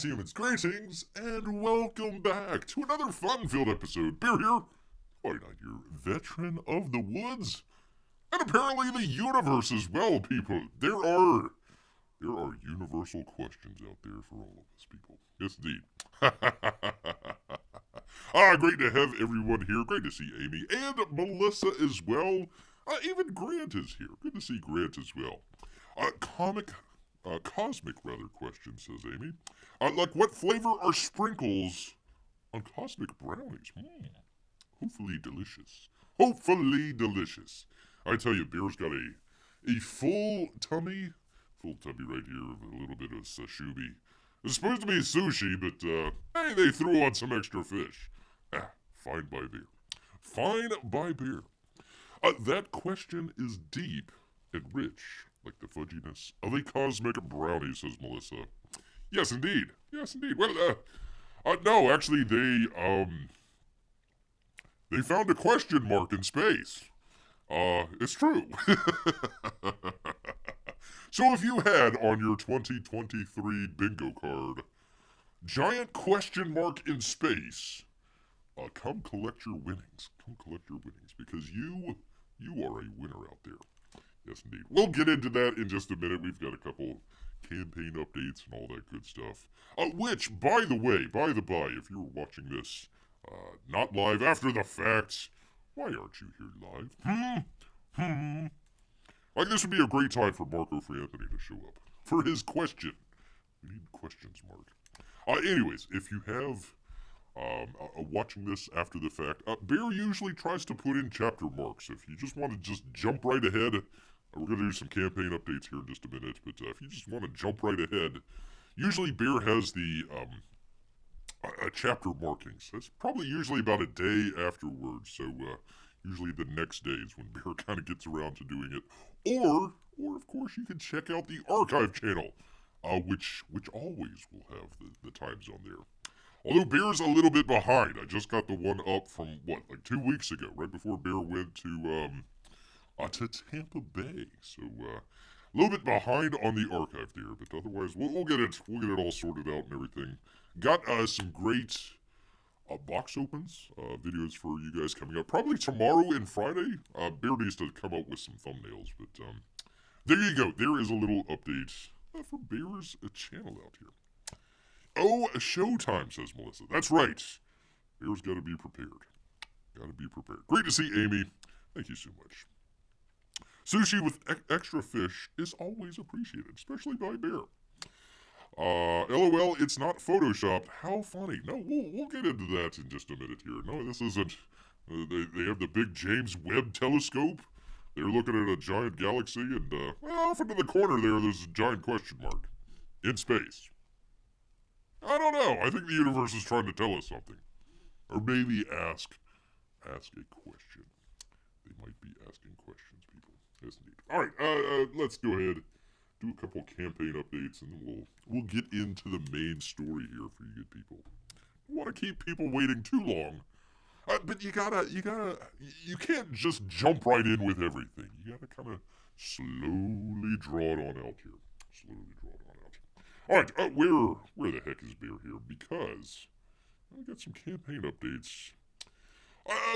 humans, greetings, and welcome back to another fun-filled episode. Bear here, why not your veteran of the woods, and apparently the universe as well, people. There are universal questions out there for all of us, people. Yes, indeed. Great to have everyone here. Great to see Amy and Melissa as well. Even Grant is here. Good to see Grant as well. Cosmic question, says Amy. Like, what flavor are sprinkles on cosmic brownies? Hopefully delicious. Hopefully delicious. I tell you, Bear's got a full tummy right here with a little bit of sashimi. It's supposed to be sushi, but, hey, they threw on some extra fish. Fine by Bear. Fine by Bear. That question is deep and rich, like the fudginess of a cosmic brownie, says Melissa. Yes, indeed. Yes, indeed. Well, no, actually, they found a question mark in space. It's true. So if you had on your 2023 bingo card, giant question mark in space, come collect your winnings. Come collect your winnings, because you are a winner out there. Yes, indeed. We'll get into that in just a minute. We've got a couple campaign updates and all that good stuff. Which, by the way, if you're watching this not live after the fact, why aren't you here live? Like, this would be a great time for Marco Anthony to show up for his question. We need questions, Mark. Anyways, if you have watching this after the fact, Bear usually tries to put in chapter marks. If you just want to just jump right ahead, we're going to do some campaign updates here in just a minute, but if you just want to jump right ahead, usually Bear has the chapter markings. That's probably usually about a day afterwards, so usually the next day is when Bear kind of gets around to doing it. Or of course, you can check out the archive channel, which always will have the time zone there. Although Bear's a little bit behind. I just got the one up from, like 2 weeks ago, right before Bear went to Tampa Bay. So, a little bit behind on the archive there, but otherwise, we'll get it all sorted out and everything. Got some great box opens, videos for you guys coming up. Probably tomorrow and Friday. Bear needs to come up with some thumbnails, but there you go. There is a little update for Bear's channel out here. Oh, showtime, says Melissa. That's right. Bear's got to be prepared. Great to see Amy. Thank you so much. Sushi with extra fish is always appreciated, especially by Bear. LOL, it's not photoshopped. How funny. No, we'll get into that in just a minute here. No, this isn't. They have the big James Webb telescope. They're looking at a giant galaxy, and off into the corner there's a giant question mark in space. I don't know. I think the universe is trying to tell us something. Or maybe ask a question. They might be asking questions, people. Yes, indeed. Alright, let's go ahead, do a couple campaign updates, and then we'll get into the main story here for you good people. Don't want to keep people waiting too long. But you can't just jump right in with everything. You gotta kind of slowly draw it on out here. Alright, where the heck is Bear here? Because I got some campaign updates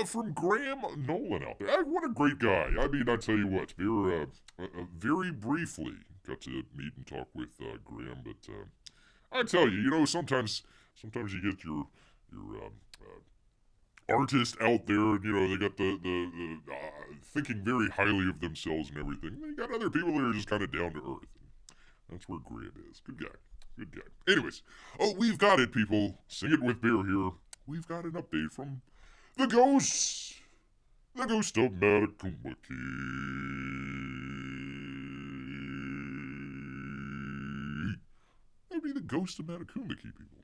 from Graham Nolan out there. What a great guy. I mean, I tell you what, Bear very briefly got to meet and talk with Graham, but I tell you, sometimes you get your artist out there, and, they got the thinking very highly of themselves and everything. Then you got other people that are just kind of down to earth. That's where Graham is. Good guy. Anyways, we've got it, people. Sing it with Bear here. We've got an update from the ghost of Matecumbe. That would be the ghost of Matecumbe, people.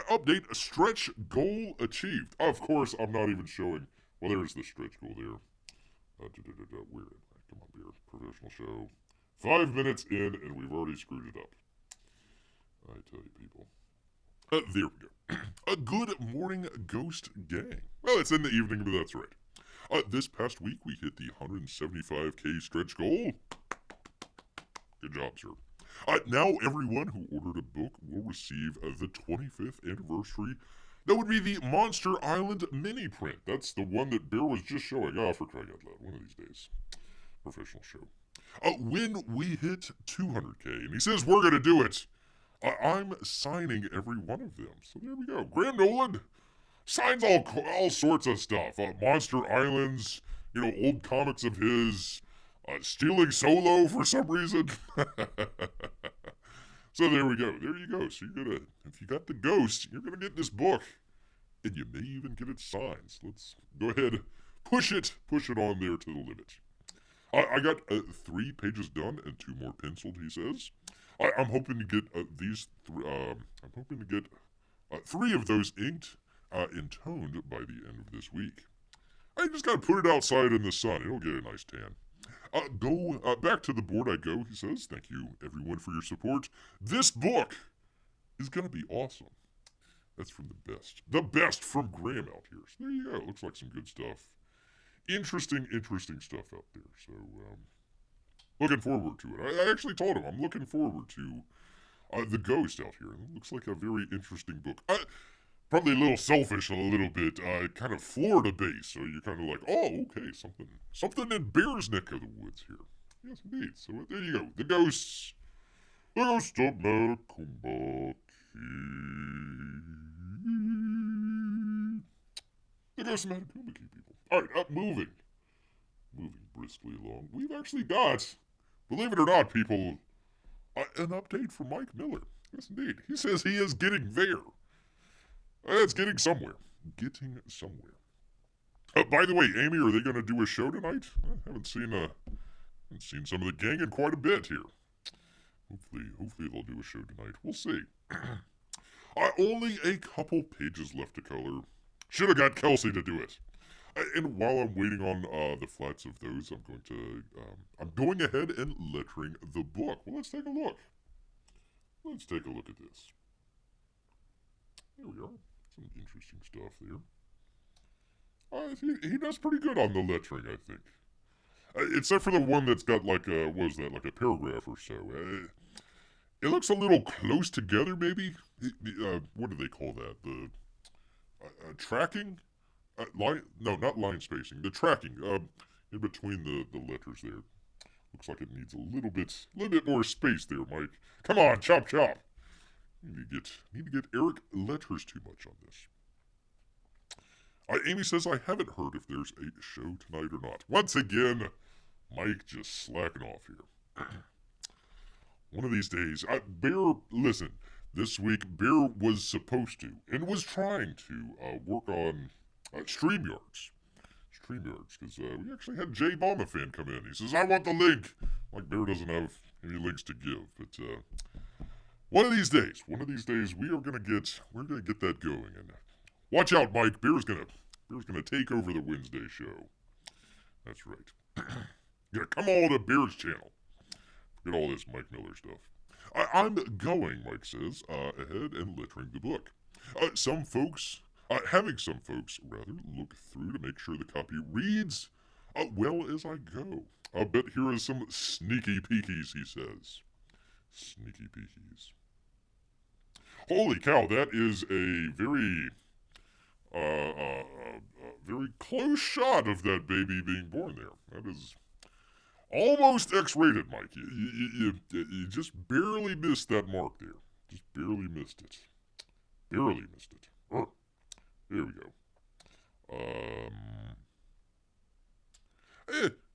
Update, stretch goal achieved. Of course, I'm not even showing. Well, there's the stretch goal there. Where am I? Come on, Bear. Professional show. 5 minutes in, and we've already screwed it up. I tell you, people. There we go. A good morning, Ghost Gang. Well, it's in the evening, but that's right. This past week, we hit the 175k stretch goal. Good job, sir. Now everyone who ordered a book will receive the 25th anniversary. That would be the Monster Island mini print. That's the one that Bear was just showing off, for crying out loud. One of these days. Professional show. When we hit 200K, and he says we're going to do it, I'm signing every one of them. So there we go. Graham Nolan signs all sorts of stuff. Monster Islands, old comics of his, stealing Solo for some reason. So there we go. There you go. So if you got the ghost, you're gonna get this book, and you may even get it signed. So let's go ahead, push it on there to the limit. I got 3 pages done and 2 more penciled. He says, I'm hoping to get I'm hoping to get 3 of those inked and toned by the end of this week. I just gotta put it outside in the sun. It'll get a nice tan. Back to the board I go, he says. Thank you, everyone, for your support. This book is going to be awesome. That's from the best. The best from Graham out here. So there you go. Looks like some good stuff. Interesting stuff out there. So, looking forward to it. I actually told him I'm looking forward to the ghost out here. It looks like a very interesting book. Probably a little selfish, a little bit, kind of Florida-based. So you're kind of like, oh, okay, something in Bear's neck of the woods here. Yes, indeed. So there you go. The ghost of Matecumbe. The ghost of Matecumbe, people. All right, moving briskly along. We've actually got, believe it or not, people, an update from Mike Miller. Yes, indeed. He says he is getting there. It's getting somewhere. By the way, Amy, are they going to do a show tonight? I haven't seen some of the gang in quite a bit here. Hopefully they'll do a show tonight. We'll see. Only a couple pages left to color. Should have got Kelsey to do it. And while I'm waiting on the flats of those, I'm going ahead and lettering the book. Well, let's take a look. Let's take a look at this. There we are. Some interesting stuff there. He does pretty good on the lettering, I think. Except for the one that's got like a paragraph or so. It looks a little close together, maybe? What do they call that? The tracking? No, not line spacing. The tracking. In between the letters there. Looks like it needs a little bit more space there, Mike. Come on, chop. Need to get Eric letters too much on this. Amy says, I haven't heard if there's a show tonight or not. Once again, Mike just slacking off here. One of these days, Bear, listen, this week Bear was supposed to, and was trying to, work on StreamYards. Because we actually had Jay Bomba fan come in. He says, I want the link. Like, Bear doesn't have any links to give, but, one of these days, we're gonna get that going, and watch out, Mike. Bear's gonna take over the Wednesday show. That's right. Yeah, come all to Bear's channel. Forget all this Mike Miller stuff. I'm going, Mike says, ahead and lettering the book. Having some folks look through to make sure the copy reads well as I go. I bet here is some sneaky peekies, he says. Sneaky peekies. Holy cow, that is a very close shot of that baby being born there. That is almost X-rated, Mike. You just barely missed that mark there. Just barely missed it. There we go.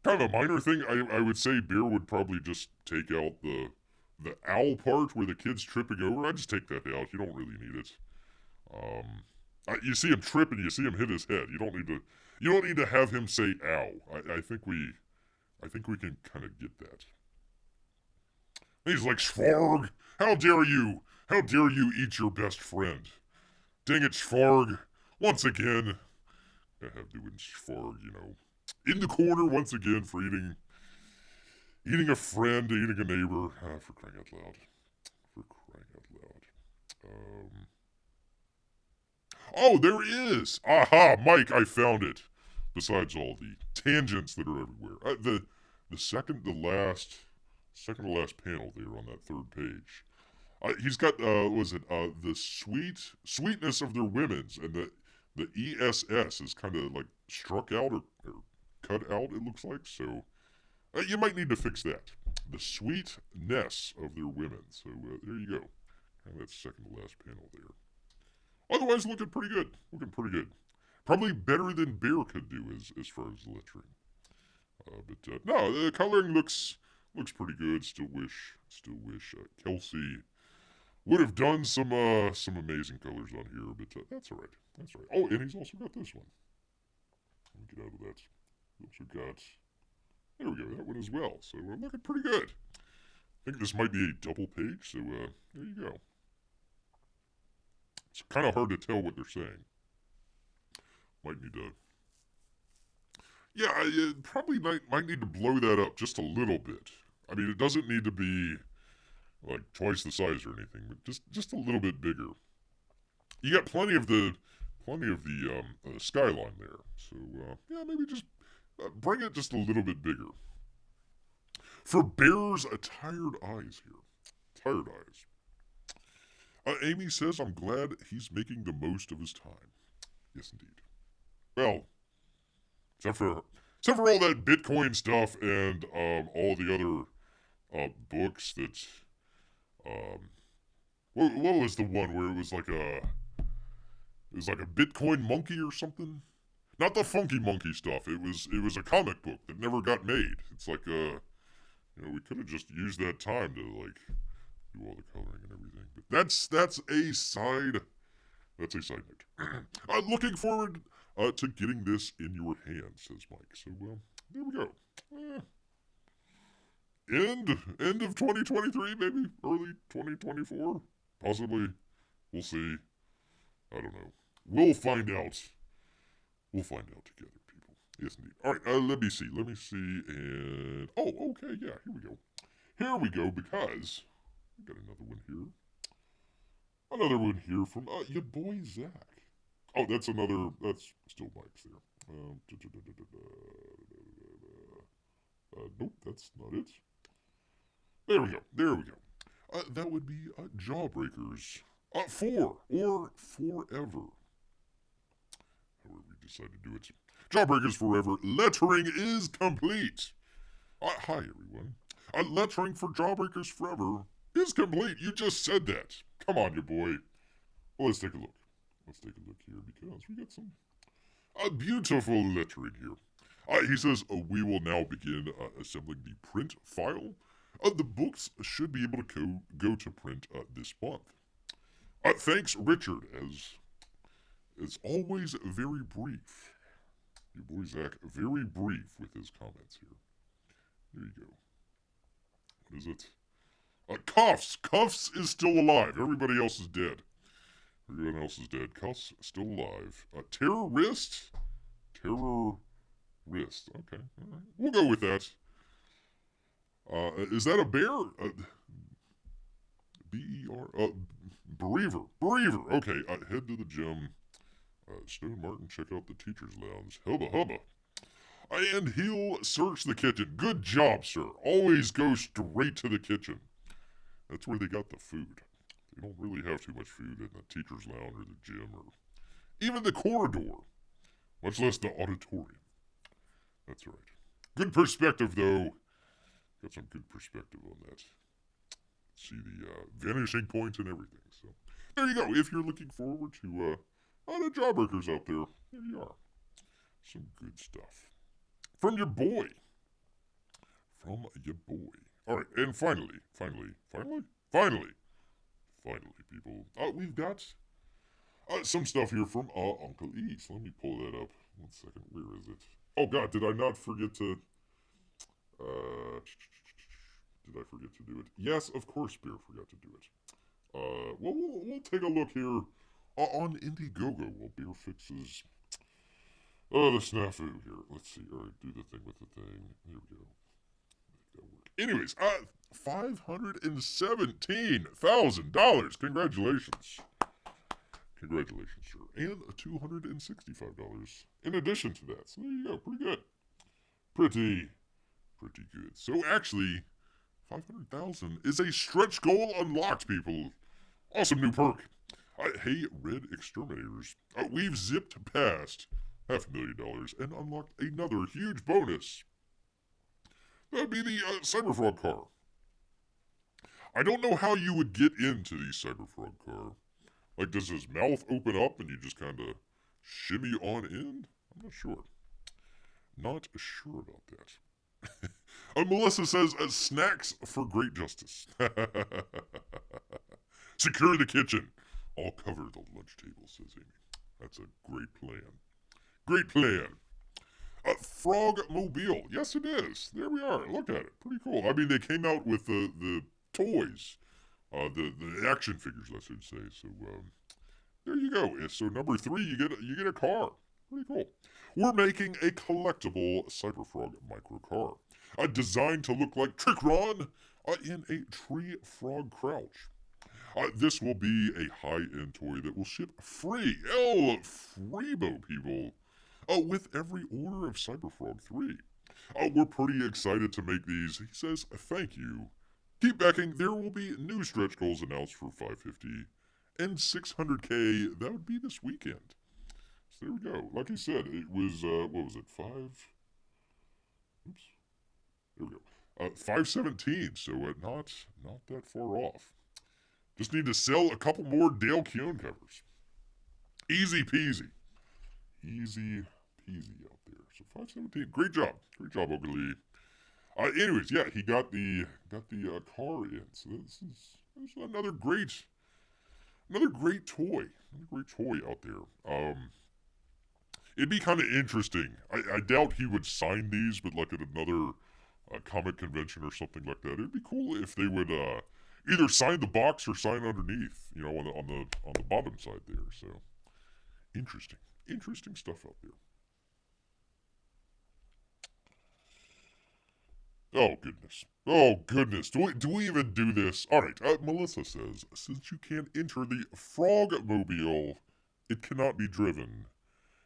Kind of a minor thing. I would say Bear would probably just take out the owl part where the kid's tripping over. I'd just take that out. You don't really need it. You see him trip and you see him hit his head. You don't need to have him say ow. I think we can kind of get that. He's like, Schvarg, how dare you eat your best friend? Dang it, Schvarg. Once again, I have doing Schvarg, in the corner once again for eating a friend, eating a neighbor. For crying out loud. Oh, there is! Aha, Mike, I found it. Besides all the tangents that are everywhere. The second to last second to last panel there on that third page. He's got the sweetness of their women's, and the ESS is kind of like struck out or cut out. It looks like so. You might need to fix that. The sweetness of their women. So there you go. And that's second to last panel there. Otherwise, looking pretty good. Looking pretty good. Probably better than Bear could do as far as lettering. But no, the coloring looks pretty good. Still wish Kelsey would have done some amazing colors on here, but that's all right. That's all right. Oh, and he's also got this one. Let me get out of that. He also got, there we go, that one as well. So looking pretty good. I think this might be a double page, so there you go. It's kind of hard to tell what they're saying. Might need to, yeah, probably might need to blow that up just a little bit. I mean, it doesn't need to be like twice the size or anything, but just a little bit bigger. You got plenty of the skyline there, so yeah, maybe just bring it just a little bit bigger. For Bear's tired eyes here, tired eyes. Amy says, "I'm glad he's making the most of his time." Yes, indeed. Well, except for all that Bitcoin stuff and all the other books that. What was the one where it was like a Bitcoin monkey or something? Not the funky monkey stuff. It was a comic book that never got made. It's like we could have just used that time to like do all the coloring and everything. But that's a side note. I'm looking forward to getting this in your hands, says Mike. So there we go. End of 2023, maybe early 2024, possibly. We'll see. I don't know. We'll find out. We'll find out together, people. Yes, indeed. All right. Let me see. And okay. Yeah. Here we go. Because I got another one here. Another one here from your boy Zach. Oh, that's still Mike's there. Nope, that's not it. There we go. That would be Jawbreakers 4 or Forever. However we decide to do it. Jawbreakers Forever. Lettering is complete. Hi, everyone. Lettering for Jawbreakers Forever is complete. You just said that. Come on, your boy. Well, let's take a look. Here because we got some beautiful lettering here. He says, we will now begin assembling the print file. The books should be able to go to print this month. Thanks, Richard, as always, very brief. Your boy Zach, very brief with his comments here. There you go. What is it? Cuffs. Cuffs is still alive. Everybody else is dead. Cuffs still alive. Terrorist? Terrorist. Okay. All right. We'll go with that. Is that a bear? B-E-R? Bereaver. Okay. Head to the gym. Stone Martin, check out the teacher's lounge. Hubba. And he'll search the kitchen. Good job, sir. Always go straight to the kitchen. That's where they got the food. They don't really have too much food in the teacher's lounge or the gym or even the corridor, much less the auditorium. That's right. Good perspective, though. Got some good perspective on that. See the vanishing point and everything. So there you go. If you're looking forward to the Jawbreakers out there you are. Some good stuff. From your boy. All right, and finally, people, we've got some stuff here from Uncle E. So let me pull that up. 1 second. Where is it? Oh God, did I forget to do it? Yes, of course, Bear forgot to do it. We'll take a look here on Indiegogo while Bear fixes the snafu here. Let's see. All right, do the thing with the thing. There we go. Anyways, $517,000. Congratulations. Congratulations, sir. And $265 in addition to that. So there you go. Pretty good. Pretty good. So actually, 500,000 is a stretch goal unlocked, people. Awesome new perk. Hey, Red Exterminators. We've zipped past $500,000 and unlocked another huge bonus. That'd be the CyberFrog car. I don't know how you would get into the CyberFrog car. Like, does his mouth open up and you just kind of shimmy on in? I'm not sure. Not sure about that. Melissa says, snacks for great justice. Secure the kitchen. I'll cover the lunch table, says Amy. That's a great plan. Great plan. Frog Mobile. Yes, it is. There we are. Look at it. Pretty cool. I mean, they came out with the toys. The action figures, I should say. So, there you go. So, number 3, you get a car. Pretty cool. We're making a collectible CyberFrog micro car. Designed to look like Trick Ron in a tree frog crouch. This will be a high-end toy that will ship free. Freebo, people. With every order of CyberFrog 3. We're pretty excited to make these. He says, thank you. Keep backing. There will be new stretch goals announced for 550 and 600K. That would be this weekend. So there we go. Like he said, it was, what was it, 5? Oops. There we go. 517, so not that far off. Just need to sell a couple more Dale Keown covers. Easy peasy. Easy peasy out there. So 517. Great job. Great job, Ogilvy. Anyways, yeah, he got the car in. So this is another great toy. Another great toy out there. It'd be kind of interesting. I doubt he would sign these, but like at another comic convention or something like that, it'd be cool if they would either sign the box or sign underneath, you know, on the bottom side there. So interesting stuff out there. Oh goodness. Do we even do this? All right. Melissa says, since you can't enter the Frog-mobile, it cannot be driven.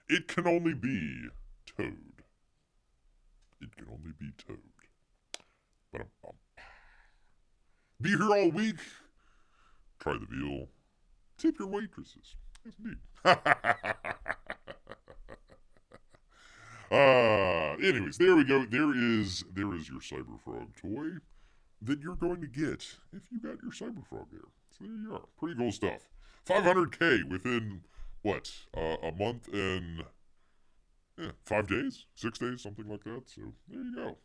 It can only be towed. It can only be towed. But be here all week. Try the veal. Tip your waitresses. Yes, indeed. Anyways, there we go. There is your CyberFrog toy that you're going to get if you got your CyberFrog there. So there you are. Pretty cool stuff. 500K within, what, a month and 5 days? 6 days? Something like that. So there you go.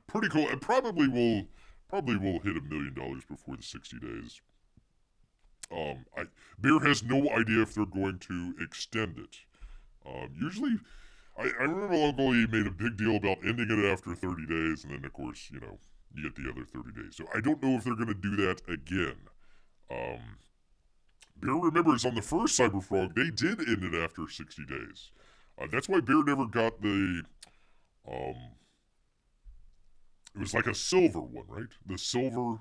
Pretty cool. It probably will hit $1 million before the 60 days. Bear has no idea if they're going to extend it. Usually, I remember Uncle E made a big deal about ending it after 30 days, and then, of course, you know, you get the other 30 days. So I don't know if they're going to do that again. Bear remembers on the first CyberFrog, they did end it after 60 days. That's why Bear never got the, it was like a silver one, right? The silver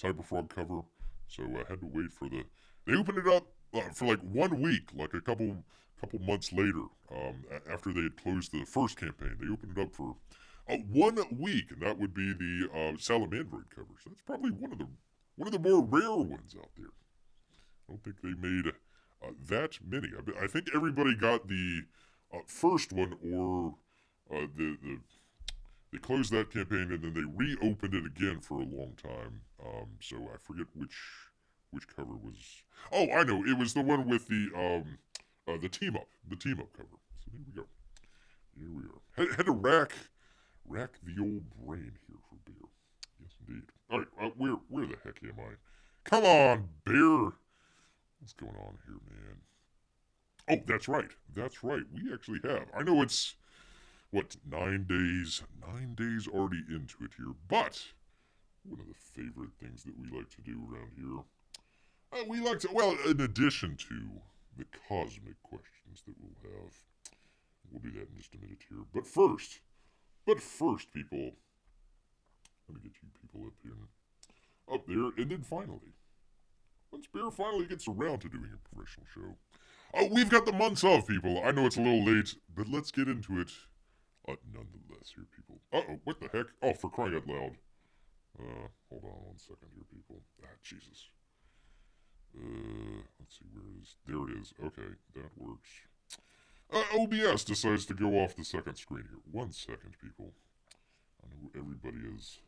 CyberFrog cover. So I had to wait for they opened it up for like 1 week, like a couple months later, after they had closed the first campaign. They opened it up for 1 week, and that would be the Salamandroid cover. So that's probably one of the more rare ones out there. I don't think they made that many. I think everybody got the first one, or they closed that campaign and then they reopened it again for a long time. So I forget which cover was. Oh, I know. It was the one with the team up cover. So there we go. Here we are. Had to rack the old brain here for Bear. Yes, indeed. All right, where the heck am I? Come on, Bear. What's going on here, man? Oh, that's right. We actually have. I know it's, what, 9 days? 9 days already into it here. But one of the favorite things that we like to do around here, we like to, well, in addition to the cosmic questions that we'll do that in just a minute here. But first, people, let me get you people up here, up there, and then finally, once Bear finally gets around to doing a professional show, we've got the months of, people. I know it's a little late, but let's get into it nonetheless here, people. Uh-oh, what the heck? Oh, for crying out loud. Hold on 1 second here, people. Jesus. Let's see, where is... There it is. Okay, that works. OBS decides to go off the second screen here. 1 second, people. I know everybody is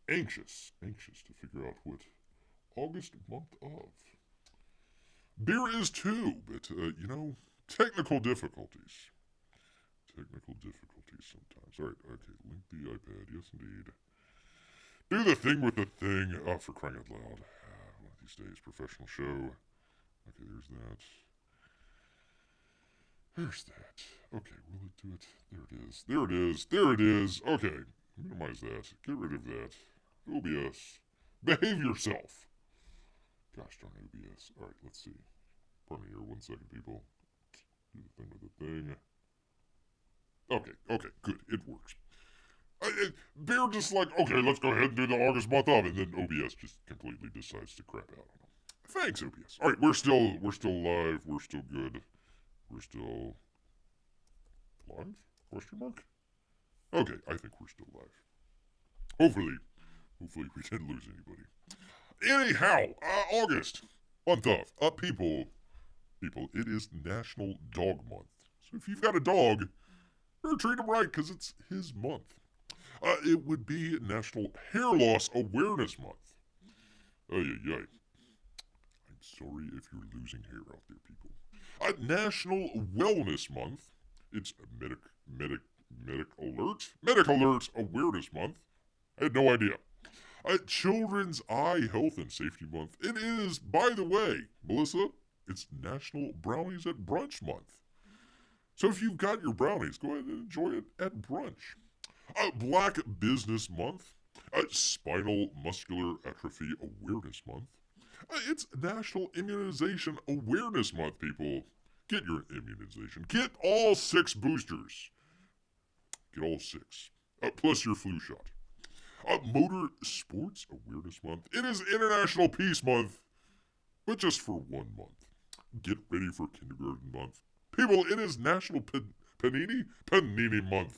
anxious to figure out what August month of. Beer is too, but, technical difficulties. Technical difficulties sometimes. Alright, okay, link the iPad. Yes, indeed. Do the thing with the thing. Oh, for crying out loud. One of these days, professional show. Okay, there's that. There's that. Okay, will it do it? There it is. There it is. There it is. Okay, minimize that. Get rid of that. OBS. Behave yourself. Gosh darn OBS. Alright, let's see. Pardon me here 1 second, people. Do the thing with the thing. Okay, good. It works. Bear just like, okay, let's go ahead and do the August month of, and then OBS just completely decides to crap out on them. Thanks, OBS. All right, we're still live. We're still good. We're still live? Question mark? Okay, I think we're still live. Hopefully we didn't lose anybody. Anyhow, August month of people. It is National Dog Month. So if you've got a dog, better treat him right, because it's his month. It would be National Hair Loss Awareness Month. I'm sorry if you're losing hair out there, people. National Wellness Month. It's Medic Alert Awareness Month. I had no idea. Children's Eye Health and Safety Month. It is, by the way, Melissa, it's National Brownies at Brunch Month. So if you've got your brownies, go ahead and enjoy it at brunch. Black Business Month. Spinal Muscular Atrophy Awareness Month. It's National Immunization Awareness Month, people. Get your immunization. Get all 6 boosters. Get all 6. Plus your flu shot. Motor Sports Awareness Month. It is International Peace Month, but just for 1 month. Get ready for Kindergarten Month. People, it is National Panini Month.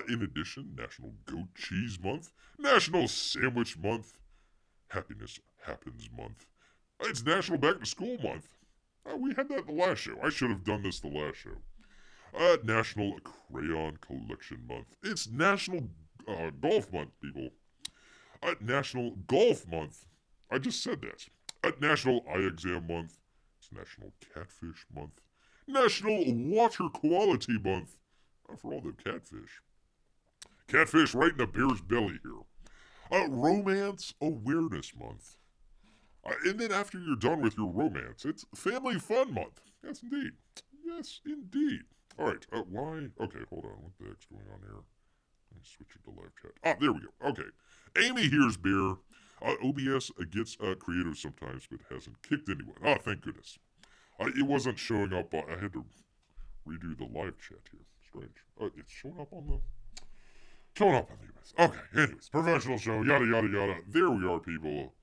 In addition, National Goat Cheese Month, National Sandwich Month, Happiness Happens Month. It's National Back to School Month. We had that the last show. I should have done this the last show. National Crayon Collection Month. It's National Golf Month, people. National Golf Month. I just said that. National Eye Exam Month. It's National Catfish Month. National Water Quality Month. For all the catfish. Catfish right in the bear's belly here. Romance Awareness Month. And then after you're done with your romance, it's Family Fun Month. Yes, indeed. Yes, indeed. All right, why? Okay, hold on. What the heck's going on here? Let me switch it to live chat. There we go. Okay. Amy here's beer. OBS gets creative sometimes, but hasn't kicked anyone. Thank goodness. It wasn't showing up. I had to redo the live chat here. Strange. It's showing up on the US. Okay, anyways, professional show, yada, yada, yada. There we are, people.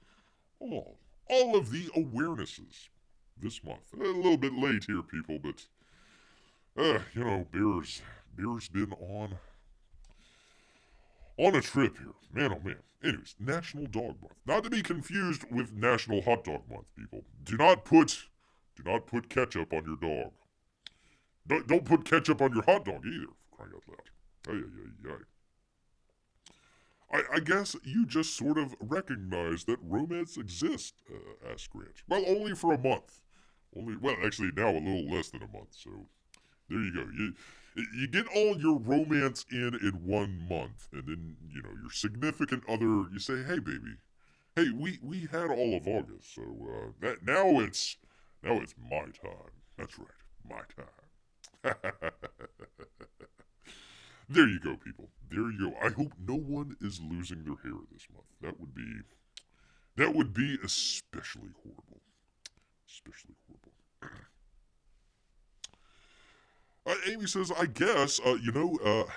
All of the awarenesses this month. A little bit late here, people, but, Beer's been on a trip here. Man, oh man. Anyways, National Dog Month. Not to be confused with National Hot Dog Month, people. Do not put ketchup on your dog. Don't put ketchup on your hot dog either, for crying out loud. I guess you just sort of recognize that romance exists, asked Grande. Well, only for a month. Actually now a little less than a month, so there you go. You get all your romance in 1 month, and then, your significant other, you say, hey, baby, hey, we had all of August, so, now it's my time. That's right, my time. There you go, people. There you go. I hope no one is losing their hair this month. That would be especially horrible. Especially horrible. Amy says, I guess,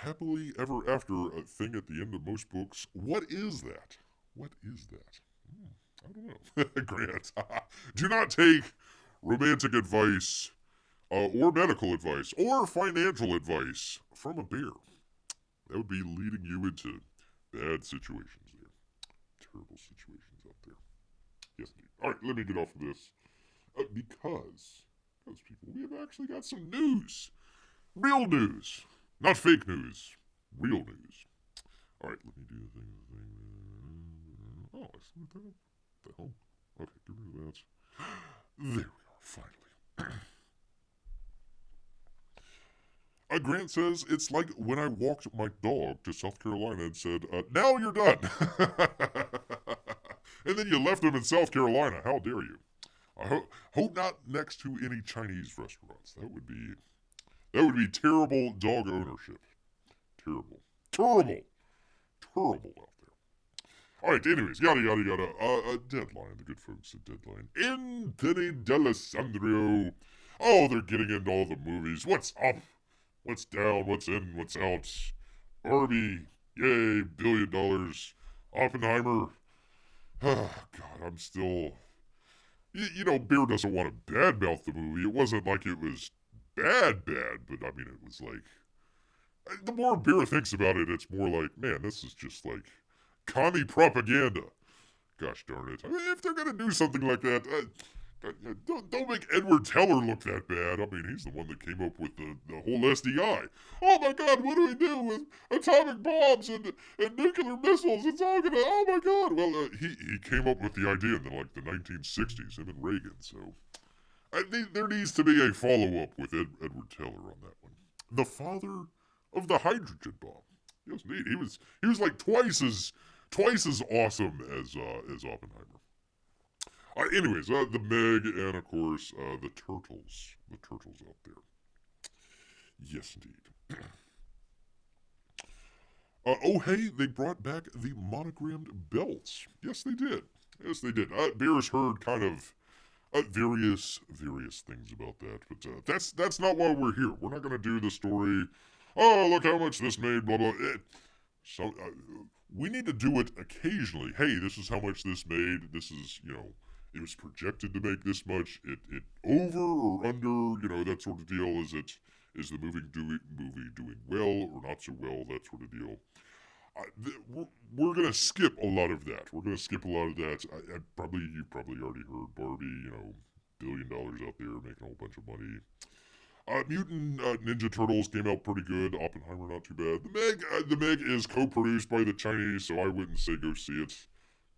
happily ever after thing at the end of most books. What is that? What is that? I don't know. Grant. Do not take romantic advice, or medical advice, or financial advice from a bear. That would be leading you into bad situations there. terrible situations out there. Yes, indeed. All right, let me get off of this. Because people, we have actually got some news. Real news. Not fake news. Real news. All right, let me do the thing. Oh, I screwed that up. What the hell? Okay, get rid of that. There we are, finally. Grant says, it's like when I walked my dog to South Carolina and said, now you're done. And then you left him in South Carolina. How dare you? I hope not next to any Chinese restaurants. That would be terrible dog ownership. Terrible. Terrible out there. All right, anyways, yada, yada, yada. Deadline, the good folks at Deadline. Anthony D'Alessandro. Oh, they're getting into all the movies. What's up? What's down? What's in? What's out? Barbie. Yay, $1 billion. Oppenheimer. Oh, God, I'm still... You know, Bear doesn't want to badmouth the movie. It wasn't like it was bad, but I mean, it was like... The more Bear thinks about it, it's more like, man, this is just like commie propaganda. Gosh darn it. I mean, if they're going to do something like that, don't make Edward Teller look that bad. I mean, he's the one that came up with the whole SDI. Oh my God, what do we do with atomic bombs and nuclear missiles? It's all gonna, oh my God. Well, he came up with the idea in the 1960s, him and Reagan. So there needs to be a follow-up with Edward Teller on that one. The father of the hydrogen bomb. Yes, indeed. He was like twice as awesome as Oppenheimer. Anyways, the Meg and of course the turtles out there. Yes, indeed. Oh hey, they brought back the monogrammed belts. Yes, they did. Bear's heard kind of various things about that, but that's not why we're here. We're not going to do the story. Oh, look how much this made. Blah blah. So we need to do it occasionally. Hey, this is how much this made. This is it was projected to make this much. It over or under, that sort of deal. Is the movie doing well or not so well? That sort of deal. We're gonna skip a lot of that. You probably already heard Barbie. $1 billion out there making a whole bunch of money. Mutant Ninja Turtles came out pretty good. Oppenheimer not too bad. The Meg is co-produced by the Chinese, so I wouldn't say go see it.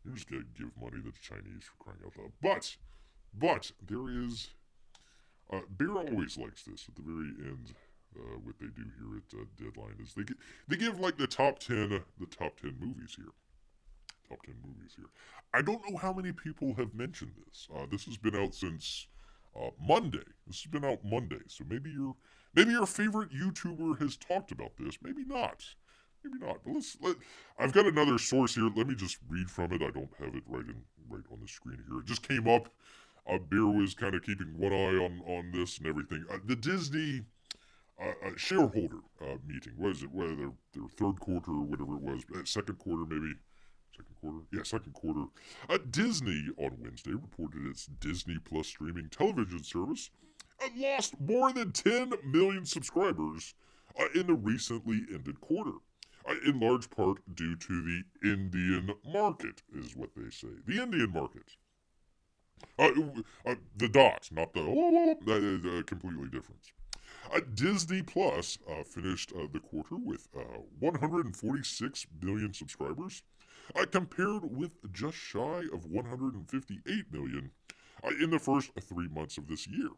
You're just gonna give money to the Chinese for crying out loud. But there is. Bear always likes this at the very end. What they do here at Deadline is they give like the top 10 movies here. Top 10 movies here. I don't know how many people have mentioned this. This has been out since Monday. So maybe your favorite YouTuber has talked about this. Maybe not. But I've got another source here. Let me just read from it. I don't have it right on the screen here. It just came up. Bear was kind of keeping one eye on this and everything. The Disney shareholder meeting. What is it? Whether their third quarter or whatever it was, second quarter maybe. Second quarter. Disney on Wednesday reported its Disney Plus streaming television service lost more than 10 million subscribers in the recently ended quarter. In large part due to the Indian market, is what they say. The Indian market. The dots, not the completely different. Disney Plus finished the quarter with 146 million subscribers, compared with just shy of 158 million in the first 3 months of this year.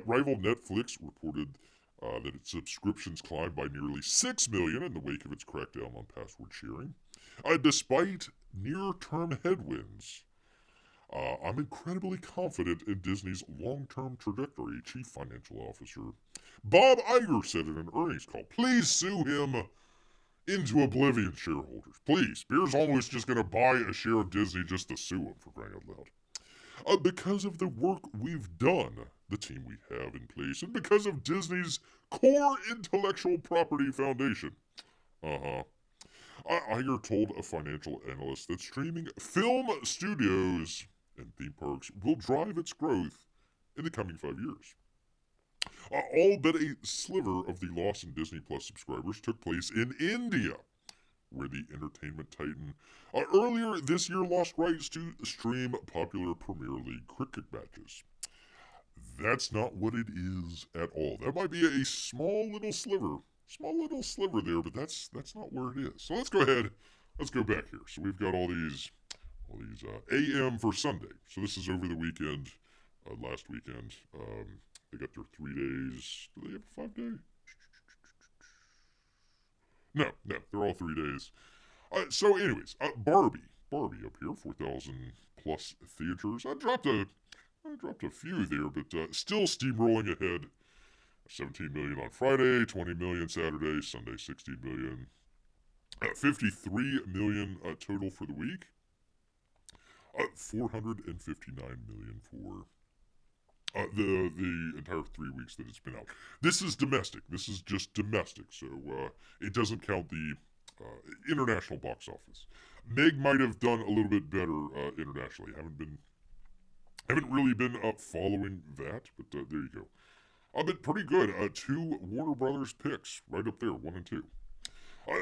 Rival Netflix reported that its subscriptions climbed by nearly 6 million in the wake of its crackdown on password sharing. Despite near-term headwinds, I'm incredibly confident in Disney's long-term trajectory, Chief Financial Officer Bob Iger said in an earnings call. Please sue him into oblivion, shareholders. Please. Bear's almost just going to buy a share of Disney just to sue him, for crying out loud. Because of the work we've done, the team we have in place, and because of Disney's core intellectual property foundation. Iger told a financial analyst that streaming film studios and theme parks will drive its growth in the coming 5 years. All but a sliver of the loss in Disney Plus subscribers took place in India, where the entertainment titan earlier this year lost rights to stream popular Premier League cricket matches. That's not what it is at all. That might be a small little sliver there, but that's not where it is. So let's go ahead. Let's go back here. So we've got all these AM for Sunday. So this is over the weekend, last weekend. They got their 3 days. Do they have a 5 day? No, they're all 3 days. So anyways, Barbie up here, 4,000 plus theaters. I dropped a few there, but still steamrolling ahead. 17 million on Friday, 20 million Saturday, Sunday 16 million, 53 million total for the week, 459 million for the entire 3 weeks that it's been out. This is domestic. This is just domestic, so it doesn't count the international box office. Meg might have done a little bit better internationally. Haven't really been following that, but there you go. But pretty good. 2 Warner Brothers picks right up there, 1 and 2.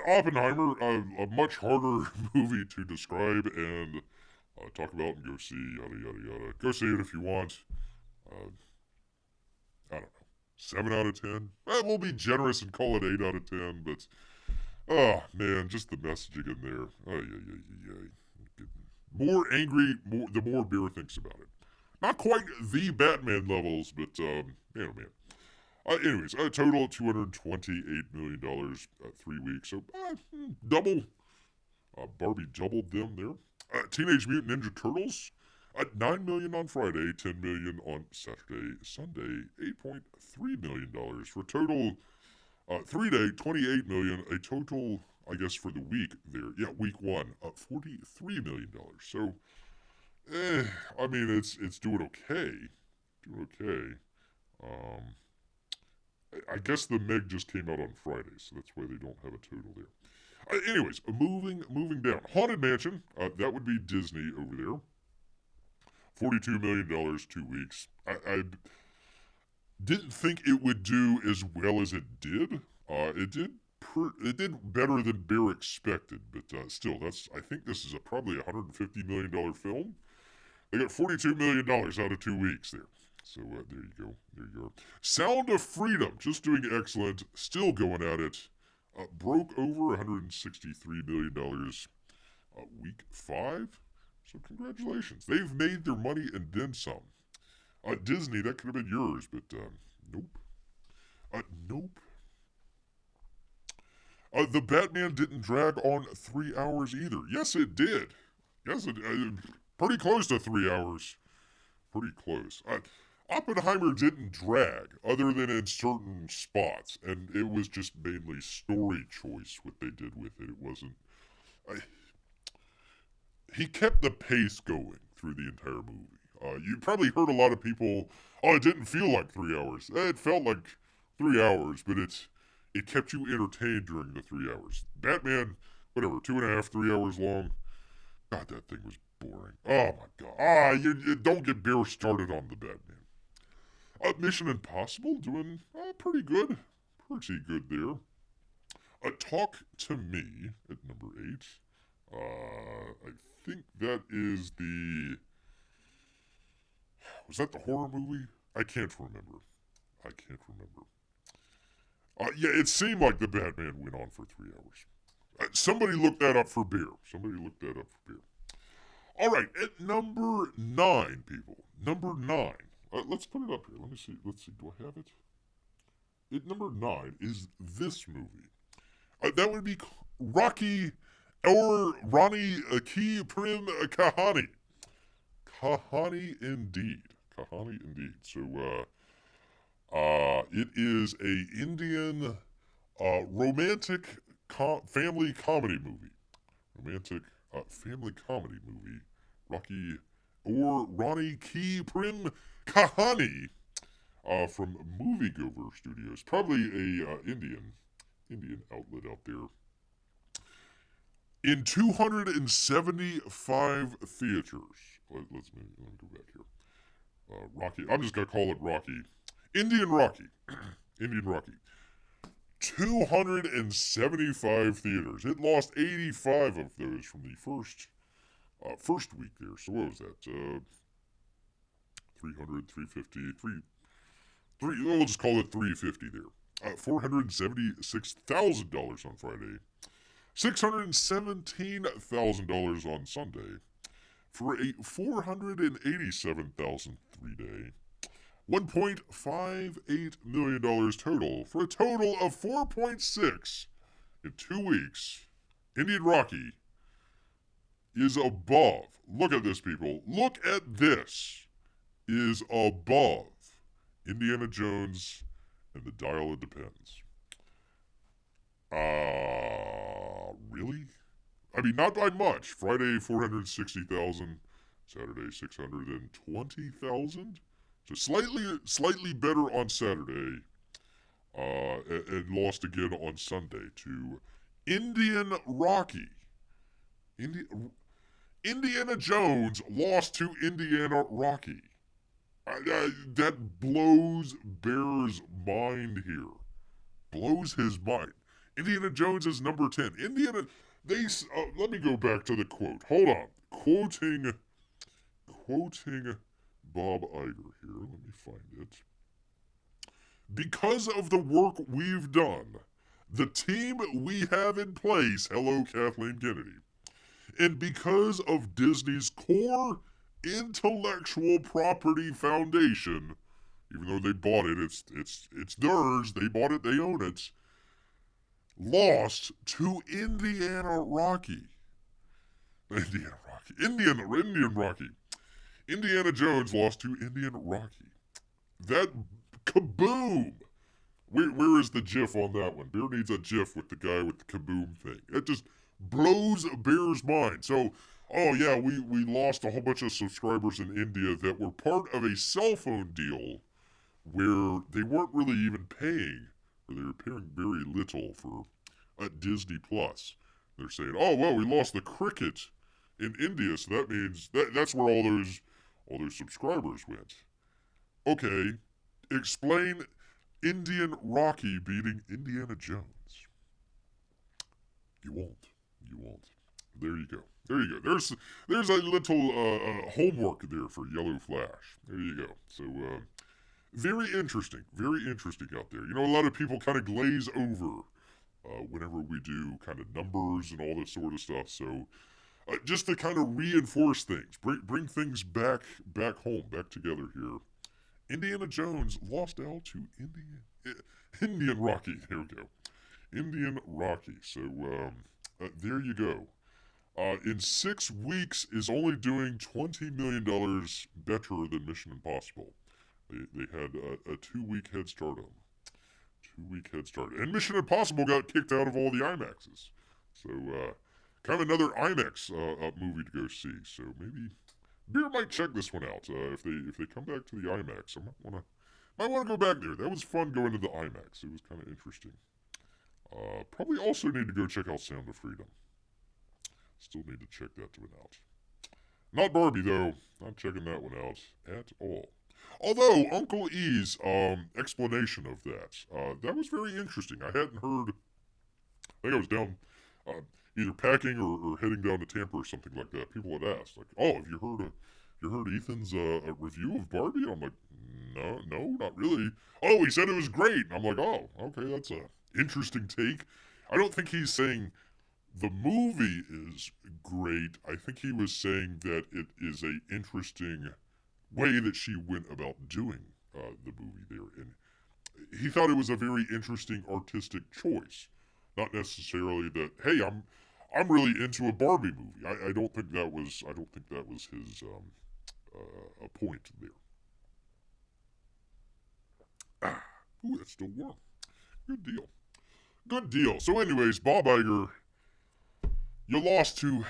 Oppenheimer, a much harder movie to describe and talk about and go see, yada yada yada. Go see it if you want. I don't know, 7 out of 10. We'll be generous and call it 8 out of 10. But oh man, just the messaging in there. More angry, the more Bear thinks about it. Not quite the Batman levels, but man, oh man. Anyways, a total $228 million 3 weeks. So, double. Barbie doubled them there. Teenage Mutant Ninja Turtles, $9 million on Friday, $10 million on Saturday, Sunday, $8.3 million for a total 3 day, $28 million. A total, I guess, for the week there. Yeah, week 1, $43 million. So, I mean, it's doing okay. I guess the Meg just came out on Friday, so that's why they don't have a total there. Anyways, moving down. Haunted Mansion, that would be Disney over there. $42 million 2 weeks. I didn't think it would do as well as it did. It did better than Bear expected, but still, I think this is probably a $150 million film. They got $42 million out of 2 weeks there. So there you go. Sound of Freedom, just doing excellent, still going at it. Broke over $163 million week 5. So congratulations. They've made their money and then some. Disney, that could have been yours, but nope. Nope. The Batman didn't drag on 3 hours either. Yes, it did. Pretty close to 3 hours. Pretty close. Oppenheimer didn't drag, other than in certain spots, and it was just mainly story choice what they did with it. It wasn't... he kept the pace going through the entire movie. You probably heard a lot of people, it didn't feel like 3 hours. It felt like 3 hours, but it kept you entertained during the 3 hours. Batman, whatever, 2.5, 3 hours long. God, that thing was boring. Oh my god. You don't get Bear started on the Batman. Mission Impossible, doing pretty good. Pretty good there. Talk to Me at number 8. I think that is was that the horror movie? I can't remember. Yeah, it seemed like the Batman went on for 3 hours. Somebody look that up for Bear. All right, at number 9, people. Number 9. Let's put it up here. Let's see. Do I have it? At number 9 is this movie. That would be Rocky or Rani Prem Kahaani. Kahaani indeed. So, it is a Indian romantic family comedy movie. Rocky or Rani Prem Kahaani from Moviegogo Studios. Probably a Indian outlet out there. In 275 theaters. Let me go back here. Rocky. I'm just going to call it Rocky. Indian Rocky. 275 theaters. It lost 85 of those from the first week there. So what was that? 300, 350, we'll just call it 350 there. $476,000 on Friday. $617,000 on Sunday. For a $487,000 3-day. $1.58 million total, for a total of 4.6 in 2 weeks. Indian Rocky is above. Look at this, people. Look at this. Is above Indiana Jones and the Dial It Depends. Really? I mean, not by much. Friday, 460,000. Saturday, 620,000. So slightly better on Saturday, and lost again on Sunday to Indian Rocky. Indiana Jones lost to Indiana Rocky. That blows Bear's mind here. Blows his mind. Indiana Jones is number 10. Let me go back to the quote. Hold on. Quoting Bob Iger here. Let me find it. Because of the work we've done, the team we have in place, hello Kathleen Kennedy, and because of Disney's core intellectual property foundation, even though they bought it, it's theirs, they bought it, they own it, lost to Indiana Rocky. Indian Rocky. Indiana Jones lost to Indian Rocky. That kaboom! Where is the GIF on that one? Bear needs a GIF with the guy with the kaboom thing. It just blows Bear's mind. So, oh yeah, we lost a whole bunch of subscribers in India that were part of a cell phone deal where they weren't really even paying, or they were paying very little for Disney Plus. They're saying, oh well, we lost the cricket in India, so that means that's where all those subscribers went. Okay, explain Indian Rocky beating Indiana Jones. You won't. There you go. There's a little homework there for Yellow Flash. There you go. So, very interesting out there. You know, a lot of people kind of glaze over whenever we do kind of numbers and all this sort of stuff. So, just to kind of reinforce things, bring things back home, back together here. Indiana Jones lost out to Indian Rocky. There we go. Indian Rocky. So, there you go. In 6 weeks is only doing $20 million better than Mission Impossible. They had a 2-week head start on them. 2-week head start. And Mission Impossible got kicked out of all the IMAXs. So, kind of another IMAX movie to go see. So maybe Beer might check this one out. If they come back to the IMAX, I might want to go back there. That was fun going to the IMAX. It was kind of interesting. Probably also need to go check out Sound of Freedom. Still need to check that one out. Not Barbie, though. Not checking that one out at all. Although, Uncle E's explanation of that was very interesting. I hadn't heard... I think I was down either packing or heading down to Tampa or something like that. People had asked, like, oh, have you heard Ethan's review of Barbie? I'm like, no, not really. Oh, he said it was great. And I'm like, oh, okay, that's a interesting take. I don't think he's saying the movie is great. I think he was saying that it is a interesting way that she went about doing the movie there. And he thought it was a very interesting artistic choice. Not necessarily that, hey, I'm really into a Barbie movie. I don't think that was his a point there. Ooh, that's still warm. Good deal. So anyways, Bob Iger, you lost to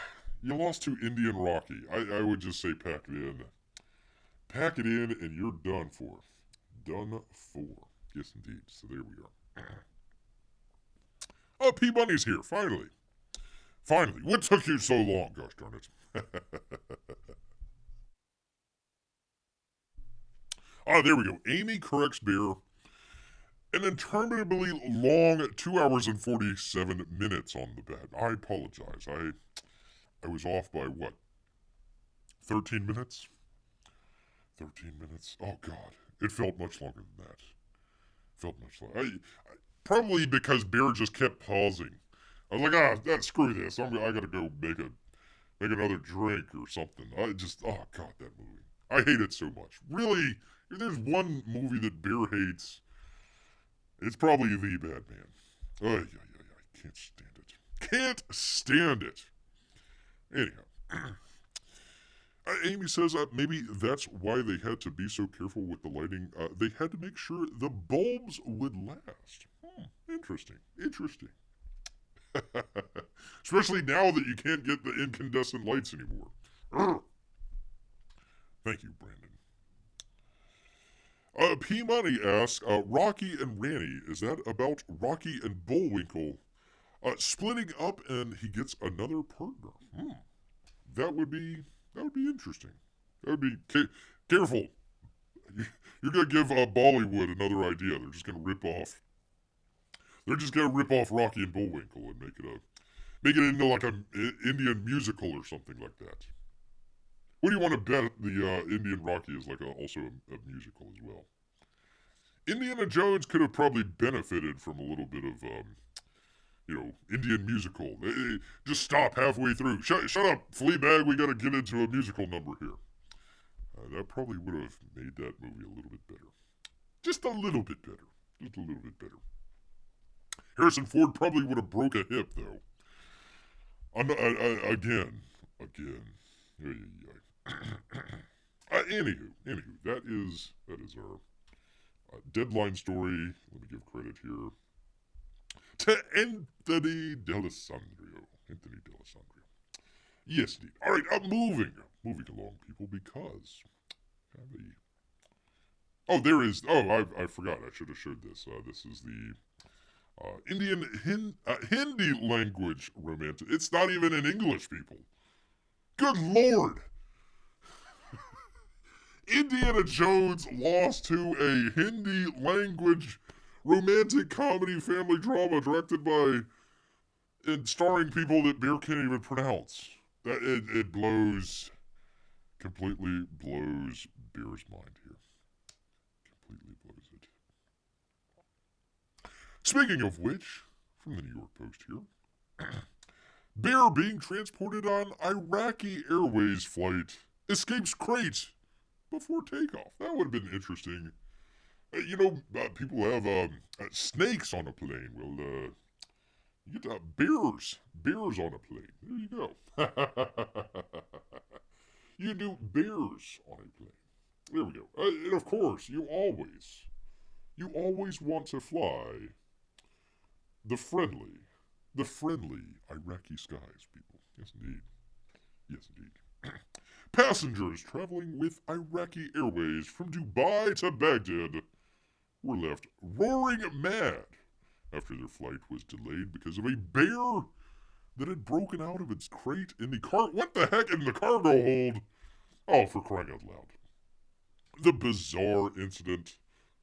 Indian Rocky. I would just say pack it in. Pack it in and you're done for. Done for. Yes, indeed. So there we are. Oh, P. Bunny's here, finally. What took you so long, gosh darn it? There we go. Amy corrects Beer. an interminably long 2 hours and 47 minutes on the bet. I apologize. I was off by what? 13 minutes? 13 minutes? Oh, God. It felt much longer than that. Felt much longer. Probably because Berg just kept pausing. I was like, screw this. I gotta go make another drink or something. Oh, God, that movie. I hate it so much. Really, if there's one movie that Bear hates, it's probably The Bad Man. I can't stand it. Can't stand it. Anyhow. Amy says maybe that's why they had to be so careful with the lighting. They had to make sure the bulbs would last. Interesting. Especially now that you can't get the incandescent lights anymore. Thank you, Brandon. P Money asks, Rocky and Rani, is that about Rocky and Bullwinkle splitting up and he gets another partner? That would be interesting. That would be careful. You're gonna give Bollywood another idea. They're just gonna rip off Rocky and Bullwinkle and make it into like an Indian musical or something like that. What do you want to bet the Indian Rocky is like also a musical as well? Indiana Jones could have probably benefited from a little bit of Indian musical. Just stop halfway through. Shut up, Fleabag. We got to get into a musical number here. That probably would have made that movie a little bit better. Just a little bit better. Just a little bit better. Harrison Ford probably would have broke a hip, though. Again. Anywho, that is our deadline story. Let me give credit here to Anthony D'Alessandro. Yes, indeed. All right, moving along, people, because I forgot. I should have showed this. This is the Indian Hindi language romantic. It's not even in English, people. Good Lord! Indiana Jones lost to a Hindi language romantic comedy family drama directed by and starring people that Bear can't even pronounce. It completely blows Bear's mind here. Completely blows it. Speaking of which, from the New York Post here, Bear being transported on Iraqi Airways flight escapes crate before takeoff. That would have been interesting. People have snakes on a plane. Well, you get bears on a plane. There you go. You do bears on a plane. There we go. And of course, you always want to fly the friendly Iraqi skies, people. Yes, indeed. Passengers traveling with Iraqi Airways from Dubai to Baghdad were left roaring mad after their flight was delayed because of a bear that had broken out of its crate in the cargo hold? Oh, for crying out loud. The bizarre incident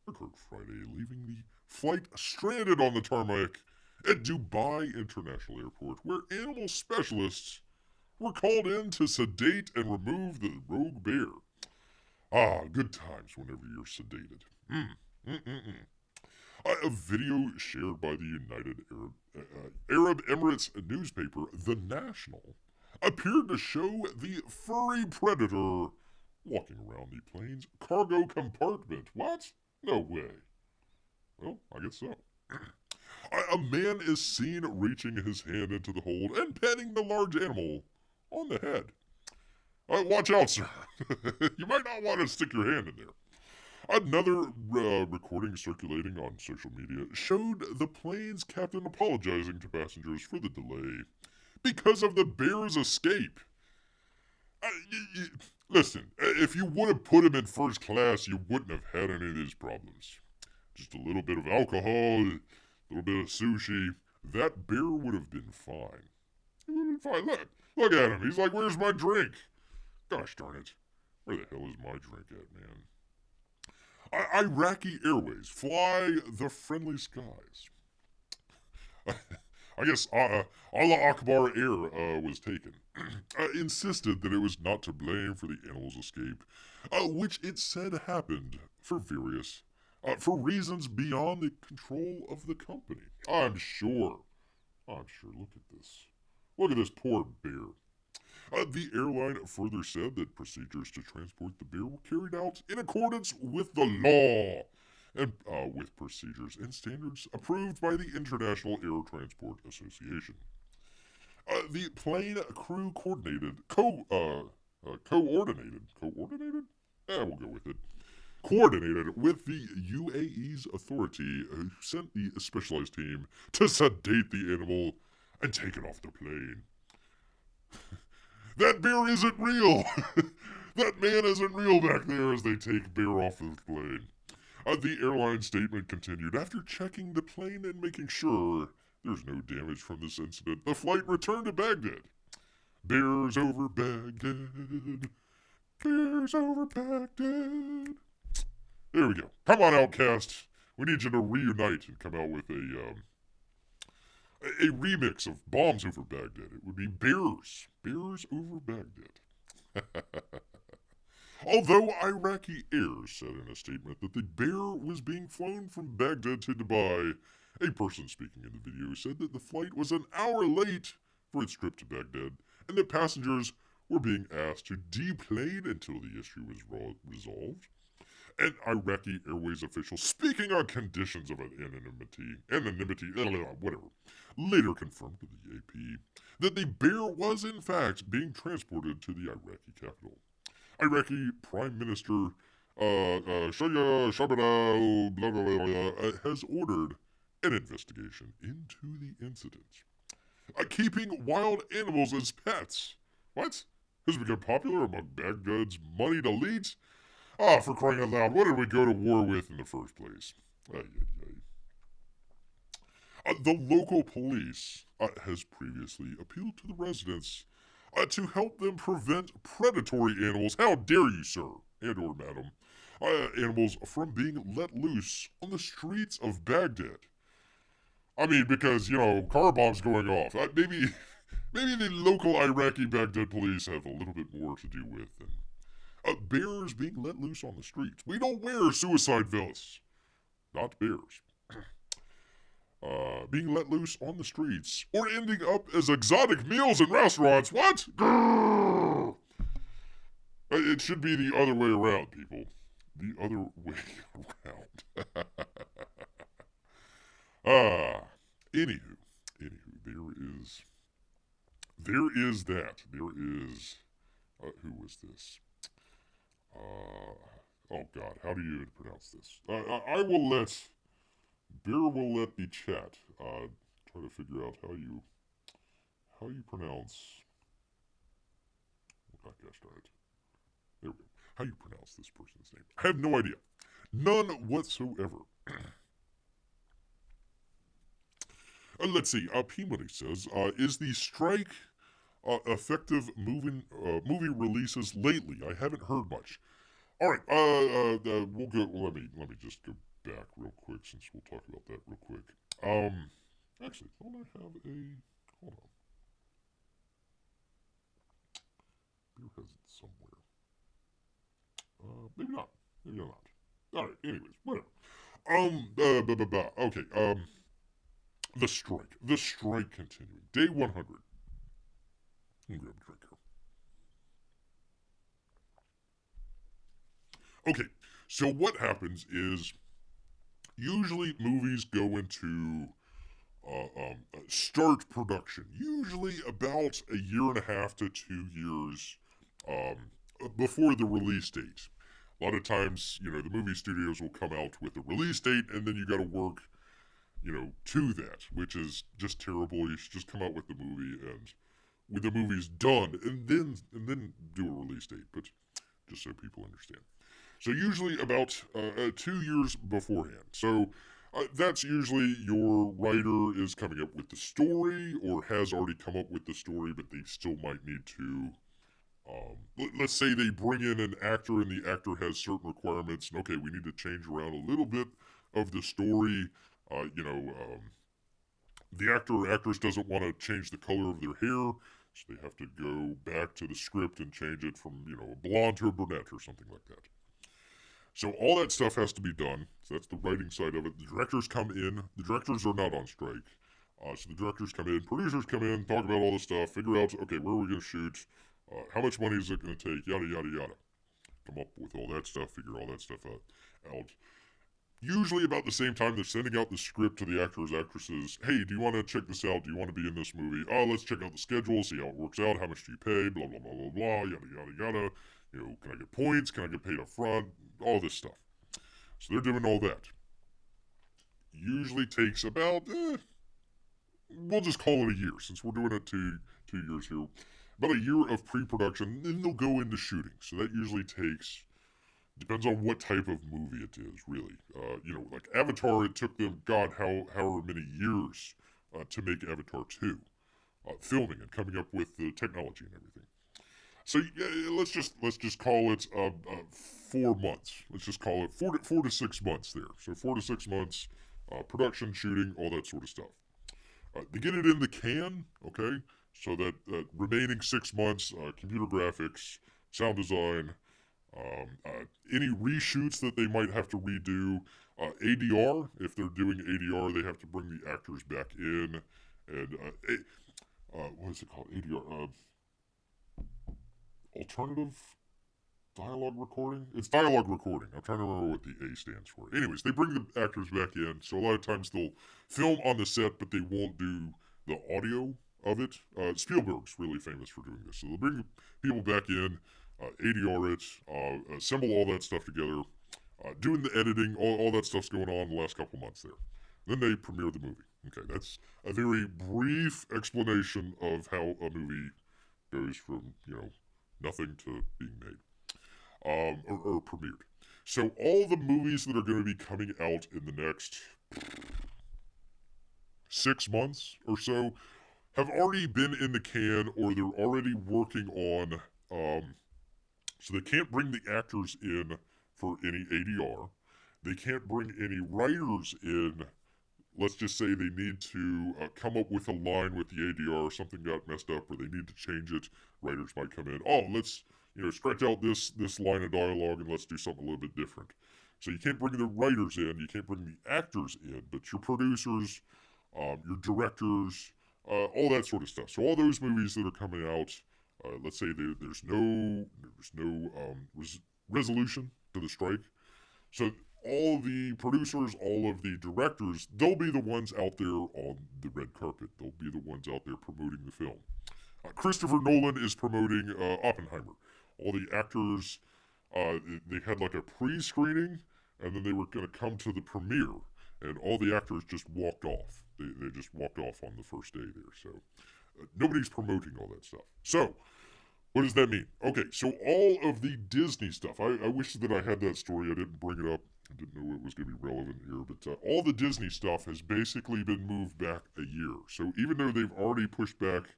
occurred Friday, leaving the flight stranded on the tarmac at Dubai International Airport, where animal specialists were called in to sedate and remove the rogue bear. Good times whenever you're sedated. A video shared by the United Arab Emirates newspaper, The National, appeared to show the furry predator walking around the plane's cargo compartment. What? No way. Well, I guess so. A man is seen reaching his hand into the hold and petting the large animal on the head. Watch out, sir. You might not want to stick your hand in there. Another recording circulating on social media showed the plane's captain apologizing to passengers for the delay because of the bear's escape. Listen, if you would have put him in first class, you wouldn't have had any of these problems. Just a little bit of alcohol, a little bit of sushi, that bear would have been fine. He would have been fine. Look at him. He's like, where's my drink? Gosh darn it. Where the hell is my drink at, man? Iraqi Airways, fly the friendly skies. I guess Allah Akbar Air was taken. Insisted that it was not to blame for the animal's escape, which it said happened for reasons beyond the control of the company. I'm sure. Look at this. Look at this poor bear. The airline further said that procedures to transport the bear were carried out in accordance with the law and with procedures and standards approved by the International Air Transport Association. The plane crew coordinated? We'll go with it. Coordinated with the UAE's authority who sent the specialized team to sedate the animal and take it off the plane. That bear isn't real! That man isn't real back there as they take bear off the plane. The airline statement continued, after checking the plane and making sure there's no damage from this incident, the flight returned to Baghdad. Bears over Baghdad. Bears over Baghdad. There we go. Come on, Outcast. We need you to reunite and come out with a remix of Bombs Over Baghdad. It would be Bears. Bears Over Baghdad. Although Iraqi Air said in a statement that the bear was being flown from Baghdad to Dubai, a person speaking in the video said that the flight was an hour late for its trip to Baghdad, and that passengers were being asked to deplane until the issue was resolved. An Iraqi Airways official, speaking on conditions of anonymity, later confirmed to the AP that the bear was in fact being transported to the Iraqi capital. Iraqi Prime Minister Shaya Shabara has ordered an investigation into the incident. Keeping wild animals as pets. What? Has become popular among Baghdad's moneyed elite? For crying out loud, what did we go to war with in the first place? The local police has previously appealed to the residents to help them prevent predatory animals, how dare you, sir, and or madam, animals from being let loose on the streets of Baghdad. I mean, because, car bombs going off. Maybe the local Iraqi Baghdad police have a little bit more to do with than bears being let loose on the streets. We don't wear suicide vests. Not bears. Being let loose on the streets, or ending up as exotic meals in restaurants. What? Grrr! It should be the other way around, people. The other way around. Anywho, there is that. There is, who was this? Oh God, how do you pronounce this? Bear will let the chat try to figure out how you pronounce. Oh gosh darn it! There we go. How you pronounce this person's name? I have no idea, none whatsoever. Let's see. P-Money says, is the strike effective movie releases lately? I haven't heard much. All right. We'll go. Let me just go back real quick since we'll talk about that real quick. Actually, don't I have a? Hold on. Beer has it somewhere. Maybe not. Maybe not. All right. Anyways, whatever. Okay. The strike continuing. Day 100. Grab a drink here. Okay, so what happens is usually movies go into start production, usually about a year and a half to 2 years before the release date. A lot of times, the movie studios will come out with a release date, and then you got to work to that, which is just terrible. You should just come out with the movie, and when the movie's done, and then do a release date, but just so people understand. So usually about 2 years beforehand. So that's usually your writer is coming up with the story, or has already come up with the story, but they still might need to let's say they bring in an actor and the actor has certain requirements, and okay, we need to change around a little bit of the story. The actor or actress doesn't want to change the color of their hair, so they have to go back to the script and change it from, a blonde to a brunette or something like that. So all that stuff has to be done. So that's the writing side of it. The directors come in. The directors are not on strike. So the directors come in, producers come in, talk about all this stuff, figure out, okay, where are we going to shoot? How much money is it going to take? Yada, yada, yada. Come up with all that stuff, figure all that stuff out. Usually about the same time they're sending out the script to the actors, actresses. Hey, do you want to check this out? Do you want to be in this movie? Oh, let's check out the schedule, see how it works out. How much do you pay? Blah, blah, blah, blah, blah, yada, yada, yada. Can I get points? Can I get paid up front? All this stuff. So they're doing all that. Usually takes about, we'll just call it a year, since we're doing it 2 years here. About a year of pre-production, then they'll go into shooting. So that usually takes, depends on what type of movie it is, really. Like Avatar, it took them, God, however many years to make Avatar 2. Filming and coming up with the technology and everything. So let's just call it 4 months. Let's just call it 4 to 6 months there. So 4 to 6 months, production, shooting, all that sort of stuff. They get it in the can, okay? So that remaining 6 months, computer graphics, sound design, any reshoots that they might have to redo, ADR, if they're doing ADR, they have to bring the actors back in, and what is it called? ADR, alternative dialogue recording? It's dialogue recording. I'm trying to remember what the A stands for. Anyways, they bring the actors back in, so a lot of times they'll film on the set, but they won't do the audio of it. Spielberg's really famous for doing this. So they'll bring people back in, ADR it, assemble all that stuff together, doing the editing, all that stuff's going on the last couple months there. Then they premiere the movie. Okay, that's a very brief explanation of how a movie goes from, nothing to being made, or premiered. So all the movies that are going to be coming out in the next 6 months or so have already been in the can, or they're already working on. So they can't bring the actors in for any ADR. They can't bring any writers in. Let's just say they need to come up with a line with the ADR, something got messed up, or they need to change it. Writers might come in. Oh, let's stretch out this line of dialogue and let's do something a little bit different. So you can't bring the writers in, you can't bring the actors in, but your producers, your directors, all that sort of stuff. So all those movies that are coming out, let's say there's no resolution to the strike. So all the producers, all of the directors, they'll be the ones out there on the red carpet. They'll be the ones out there promoting the film. Christopher Nolan is promoting Oppenheimer. All the actors, they had like a pre-screening, and then they were going to come to the premiere, and all the actors just walked off. They just walked off on the first day there. So nobody's promoting all that stuff. So what does that mean? Okay, so all of the Disney stuff. I wish that I had that story. I didn't bring it up. I didn't know it was going to be relevant here. But all the Disney stuff has basically been moved back a year. So even though they've already pushed back,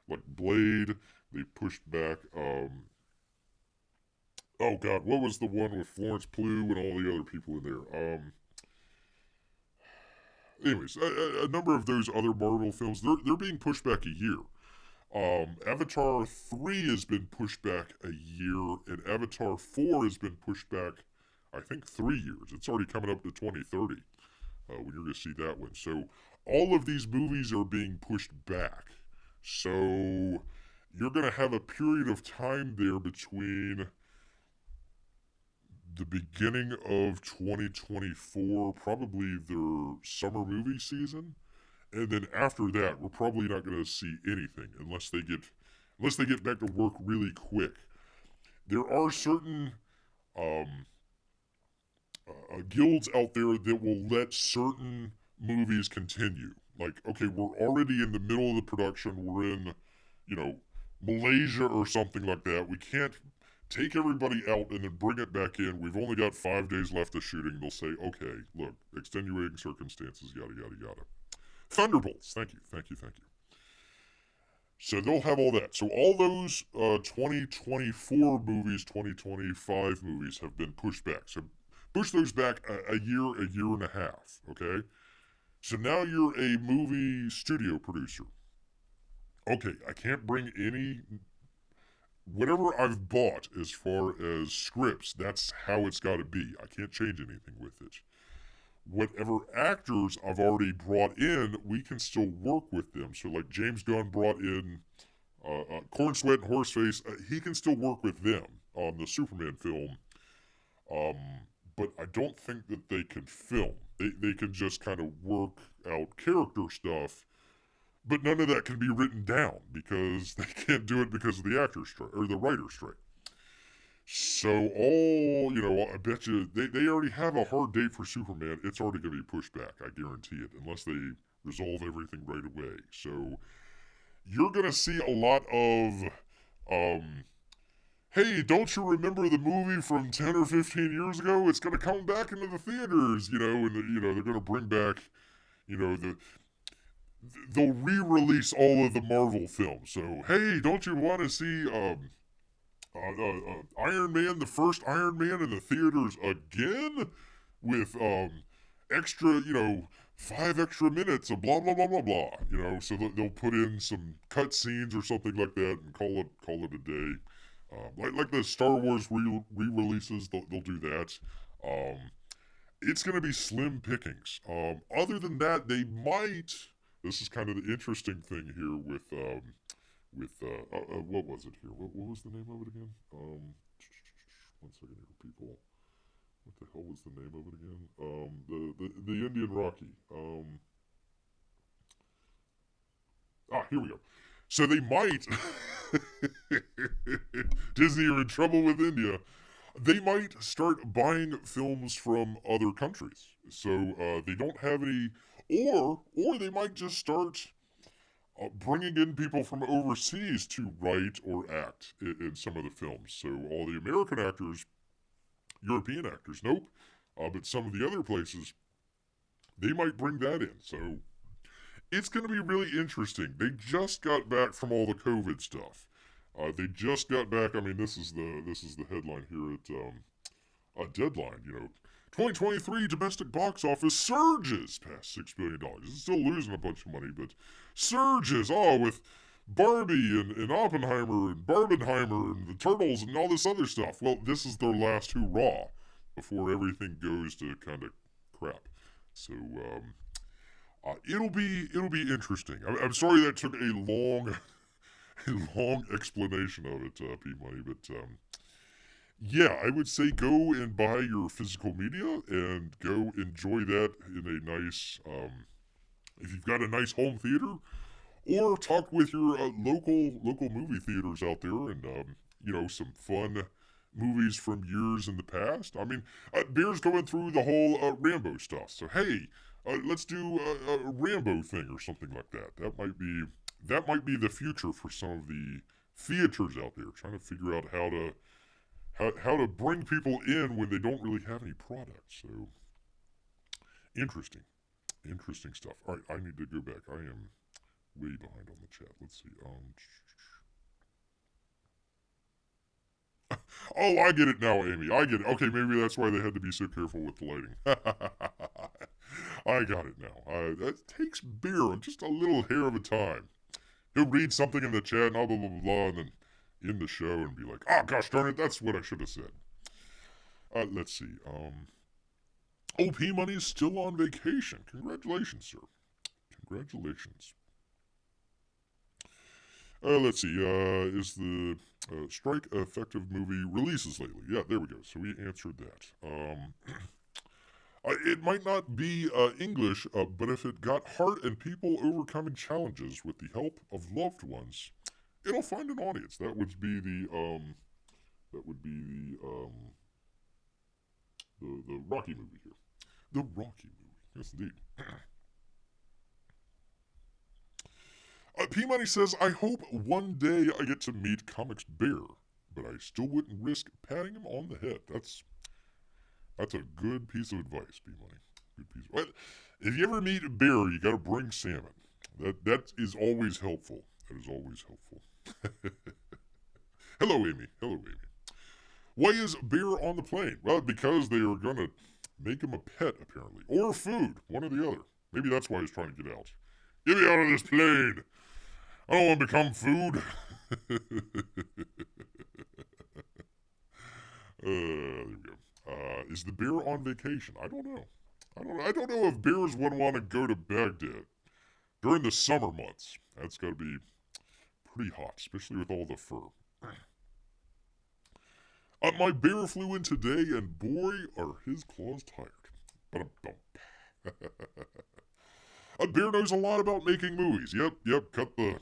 like Blade, they pushed back, oh God, what was the one with Florence Pugh and all the other people in there? Anyways, a number of those other Marvel films, they're being pushed back a year. Avatar 3 has been pushed back a year, and Avatar 4 has been pushed back, I think, 3 years. It's already coming up to 2030 when you're going to see that one. So all of these movies are being pushed back. So you're going to have a period of time there between the beginning of 2024, probably their summer movie season, and then after that, we're probably not going to see anything unless they get back to work really quick. There are certain guilds out there that will let certain movies continue. Like, okay, we're already in the middle of the production. We're in, Malaysia or something like that. We can't take everybody out and then bring it back in. We've only got 5 days left of shooting. They'll say, okay, look, extenuating circumstances, yada, yada, yada. Thunderbolts. Thank you. So they'll have all that. So all those 2024 movies, 2025 movies have been pushed back. So push those back a year and a half, okay? So now you're a movie studio producer. Okay, I can't bring any whatever I've bought as far as scripts, that's how it's got to be. I can't change anything with it. Whatever actors I've already brought in, we can still work with them. So, like James Gunn brought in Corn Sweat and Horseface, he can still work with them on the Superman film. Um, but I don't think that they can film. They can just kind of work out character stuff, but none of that can be written down because they can't do it because of the actor strike or the writer strike. So I bet you they already have a hard date for Superman. It's already going to be pushed back. I guarantee it, unless they resolve everything right away. So you're going to see a lot of, hey, don't you remember the movie from 10 or 15 years ago? It's going to come back into the theaters, and they're going to bring back, they'll re-release all of the Marvel films. So, hey, don't you want to see Iron Man, the first Iron Man in the theaters again with extra, 5 extra minutes of blah blah blah blah blah. So they'll put in some cut scenes or something like that and call it a day. Like the Star Wars re-releases, they'll do that. Um, it's going to be slim pickings. Other than that, they might. This is kind of the interesting thing here with what was it here? What was the name of it again? 1 second here, people. What the hell was the name of it again? The Indian Rocky. Here we go. So they might. Disney are in trouble with India. They might start buying films from other countries. So they don't have any, or they might just start bringing in people from overseas to write or act in some of the films. So all the American actors, European actors, nope. But some of the other places, they might bring that in. So it's going to be really interesting. They just got back from all the COVID stuff. They just got back. I mean, this is the headline here at Deadline. 2023 domestic box office surges past $6 billion. It's still losing a bunch of money, but surges. With Barbie and Oppenheimer and Barbenheimer and the Turtles and all this other stuff. Well, this is their last hurrah before everything goes to kind of crap. So it'll be interesting. I'm sorry that took a long explanation of it, P Money, but yeah, I would say go and buy your physical media and go enjoy that in a nice, if you've got a nice home theater, or talk with your local movie theaters out there and some fun movies from years in the past. I mean, Bear's going through the whole Rambo stuff, so hey, let's do a Rambo thing or something like that. That might be the future for some of the theaters out there, trying to figure out how to bring people in when they don't really have any products. So interesting stuff. All right, I need to go back. I am way behind on the chat. Let's see. Oh, I get it now, Amy. I get it. Okay, maybe that's why they had to be so careful with the lighting. I got it now. That takes Beer just a little hair of a time. He'll read something in the chat and blah, blah, blah, blah, and then in the show and be like, gosh darn it, that's what I should have said. Let's see. OP Money is still on vacation. Congratulations, sir. Congratulations. Let's see. Is the strike effective movie releases lately? Yeah, there we go. So we answered that. It might not be English, but if it got heart and people overcoming challenges with the help of loved ones, it'll find an audience. That would be the Rocky movie here. The Rocky movie. Yes, indeed. P-Money says, I hope one day I get to meet Comics Bear, but I still wouldn't risk patting him on the head. That's a good piece of advice, P-Money. Good piece. If you ever meet a bear, you gotta bring salmon. That is always helpful. That is always helpful. Hello, Amy. Hello, Amy. Why is Bear on the plane? Well, because they are going to make him a pet, apparently. Or food. One or the other. Maybe that's why he's trying to get out. Get me out of this plane. I don't want to become food. There we go. Is the bear on vacation? I don't know. I don't know if bears would want to go to Baghdad during the summer months. That's got to be pretty hot, especially with all the fur. My bear flew in today, and boy, are his claws tired. A bear knows a lot about making movies. Yep. Cut the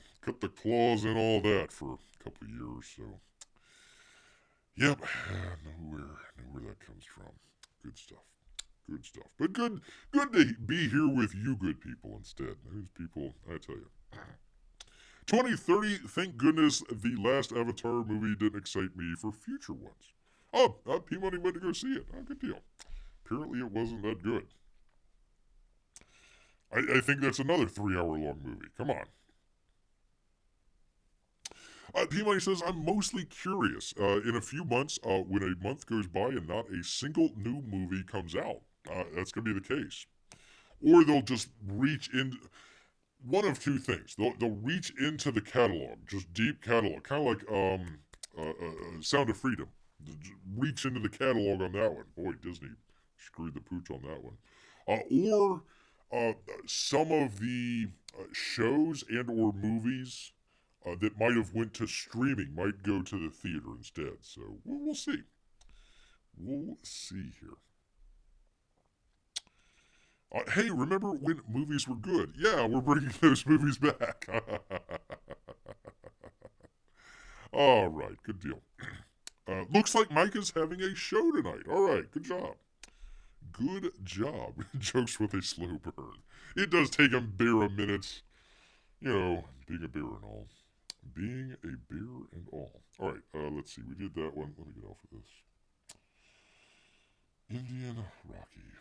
claws and all that for a couple of years. So, yep. Know where that comes from. Good stuff. But good to be here with you, good people. Instead, those people, I tell you. 2030, thank goodness the last Avatar movie didn't excite me for future ones. P-Money went to go see it. Good deal. Apparently it wasn't that good. I think that's another 3-hour-long movie. Come on. P-Money says, I'm mostly curious. In a few months, when a month goes by and not a single new movie comes out, that's going to be the case. Or they'll just reach in... One of two things. They'll reach into the catalog, just deep catalog, kind of like Sound of Freedom. Reach into the catalog on that one. Boy, Disney screwed the pooch on that one. Or some of the shows and or movies that might have went to streaming might go to the theater instead. So we'll see. We'll see here. Hey, remember when movies were good? Yeah, we're bringing those movies back. All right, good deal. Looks like Mike is having a show tonight. All right, good job. Good job. Jokes with a slow burn. It does take a bear a minute. You know, being a bear and all. Being a bear and all. All right, let's see. We did that one. Let me get off of this. Indian Rocky.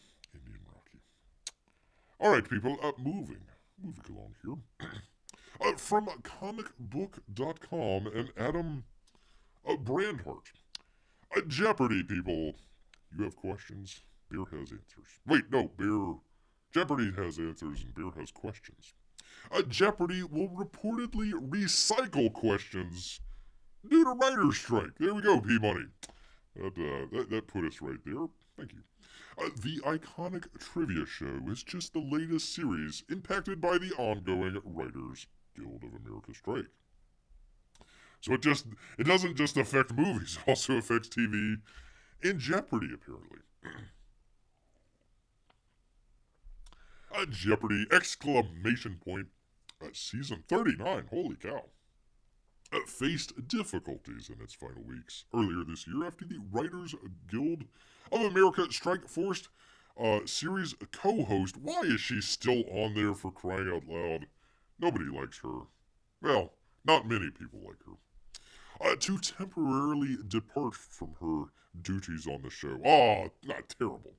All right, people, moving along here. From comicbook.com and Adam Brandhart. Jeopardy, people. You have questions? Bear has answers. Wait, no, Jeopardy has answers and Bear has questions. Jeopardy will reportedly recycle questions due to writer's strike. There we go, P-Money. That put us right there. Thank you. The iconic trivia show is just the latest series impacted by the ongoing Writers Guild of America strike. So it doesn't just affect movies, it also affects TV and Jeopardy, apparently. Jeopardy! Season 39, holy cow. Faced difficulties in its final weeks earlier this year after the Writers Guild of America strike forced series co-host. Why is she still on there, for crying out loud? Nobody likes her. Well, not many people like her. To temporarily depart from her duties on the show. Not terrible.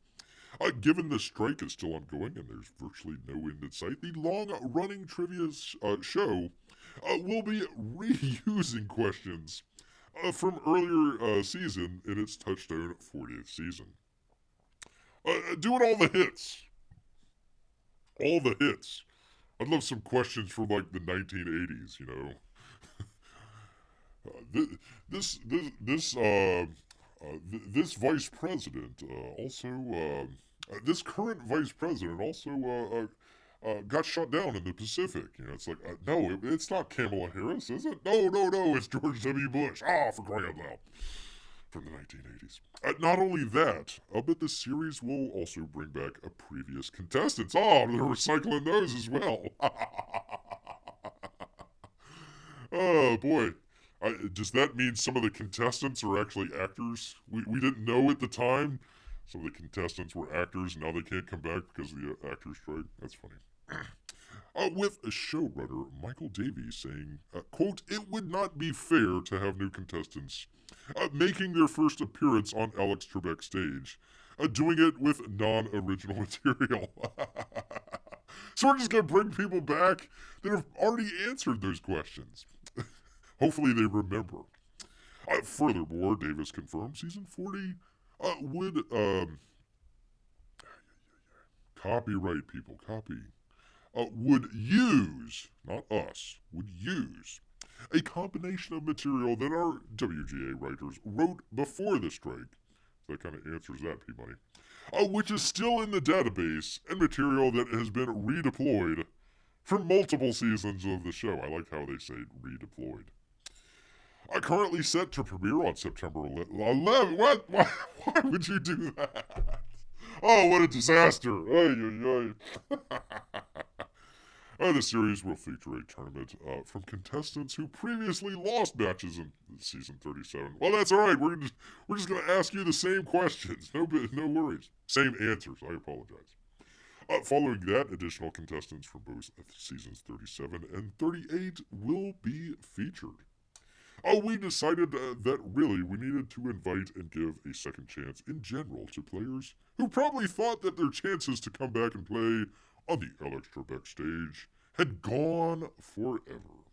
Given the strike is still ongoing and there's virtually no end in sight, the long-running trivia show will be reusing questions from earlier season in its touchstone 40th season. Doing all the hits. All the hits. I'd love some questions from like the 1980s, you know. This vice president this current vice president also got shot down in the Pacific. You know, it's like, no, it's not Kamala Harris, is it? No, it's George W. Bush. For crying out loud. From the 1980s. Not only that, but the series will also bring back previous contestants. They're recycling those as well. Oh, boy. Does that mean some of the contestants are actually actors? We didn't know at the time. Some of the contestants were actors, and now they can't come back because of the actors' strike. That's funny. With showrunner Michael Davies saying, quote, "It would not be fair to have new contestants making their first appearance on Alex Trebek's stage, doing it with non-original material." So we're just going to bring people back that have already answered those questions. Hopefully they remember. Furthermore, Davis confirmed season 40 would copyright people, would use, not us, would use a combination of material that our WGA writers wrote before the strike. So that kind of answers that, P-Money. Which is still in the database, and material that has been redeployed for multiple seasons of the show. I like how they say redeployed. Currently set to premiere on September 11th. What? Why would you do that? Oh, what a disaster. Ay, ay, ay. The series will feature a tournament from contestants who previously lost matches in season 37. Well, that's all right. We're just going to ask you the same questions. No worries. Same answers. I apologize. Following that, additional contestants from both seasons 37 and 38 will be featured. We decided that really we needed to invite and give a second chance in general to players who probably thought that their chances to come back and play on the LXTRBEC stage had gone forever.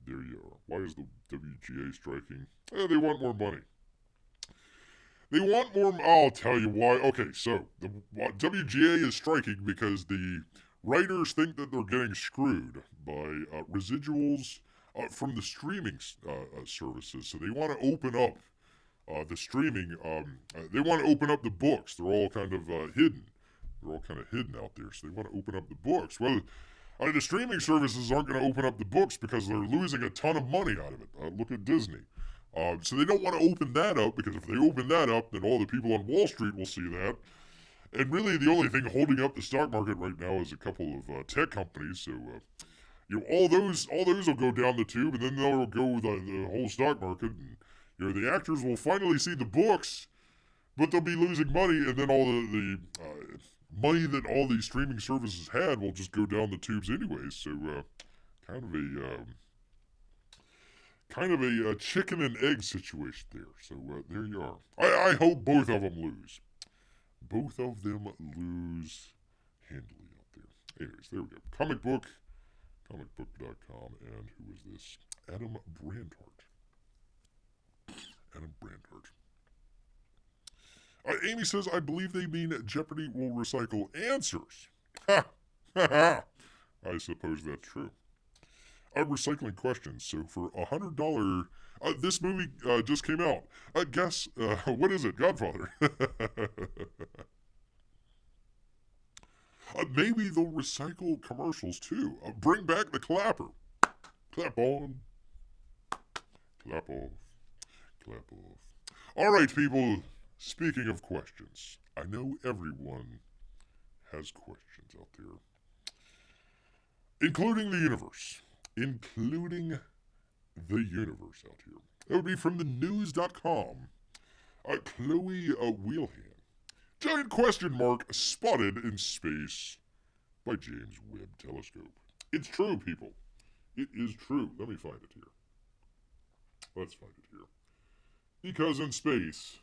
There you are. Why is the WGA striking? They want more money. They want more. I'll tell you why. Okay, so the WGA is striking because the writers think that they're getting screwed by residuals from the streaming services. So they want to open up the streaming. They want to open up the books. They're all kind of hidden. They're all kind of hidden out there. So they want to open up the books. Well, the streaming services aren't going to open up the books because they're losing a ton of money out of it. Look at Disney. So they don't want to open that up, because if they open that up, then all the people on Wall Street will see that. And really, the only thing holding up the stock market right now is a couple of tech companies. So, all those will go down the tube, and then they'll go the whole stock market. And, the actors will finally see the books, but they'll be losing money, and then all the money that all these streaming services had will just go down the tubes anyways. So, kind of a chicken and egg situation there. So there you are. I hope both of them lose. Both of them lose handily out there. Anyways, there we go. Comicbook.com, and who is this? Adam Brandhart. Amy says, I believe they mean Jeopardy will recycle answers. Ha! Ha ha! I suppose that's true. Recycling questions. So for $100, this movie just came out. Guess, what is it? Godfather. Maybe they'll recycle commercials too. Bring back the clapper. Clap on. Clap off. Clap off. All right, people. Speaking of questions, I know everyone has questions out there, including the universe. Including the universe out here. That would be from the news.com. Chloe Wheelhand. Giant question mark spotted in space by James Webb Telescope. It's true, people. It is true. Let me find it here. Let's find it here. Because in space,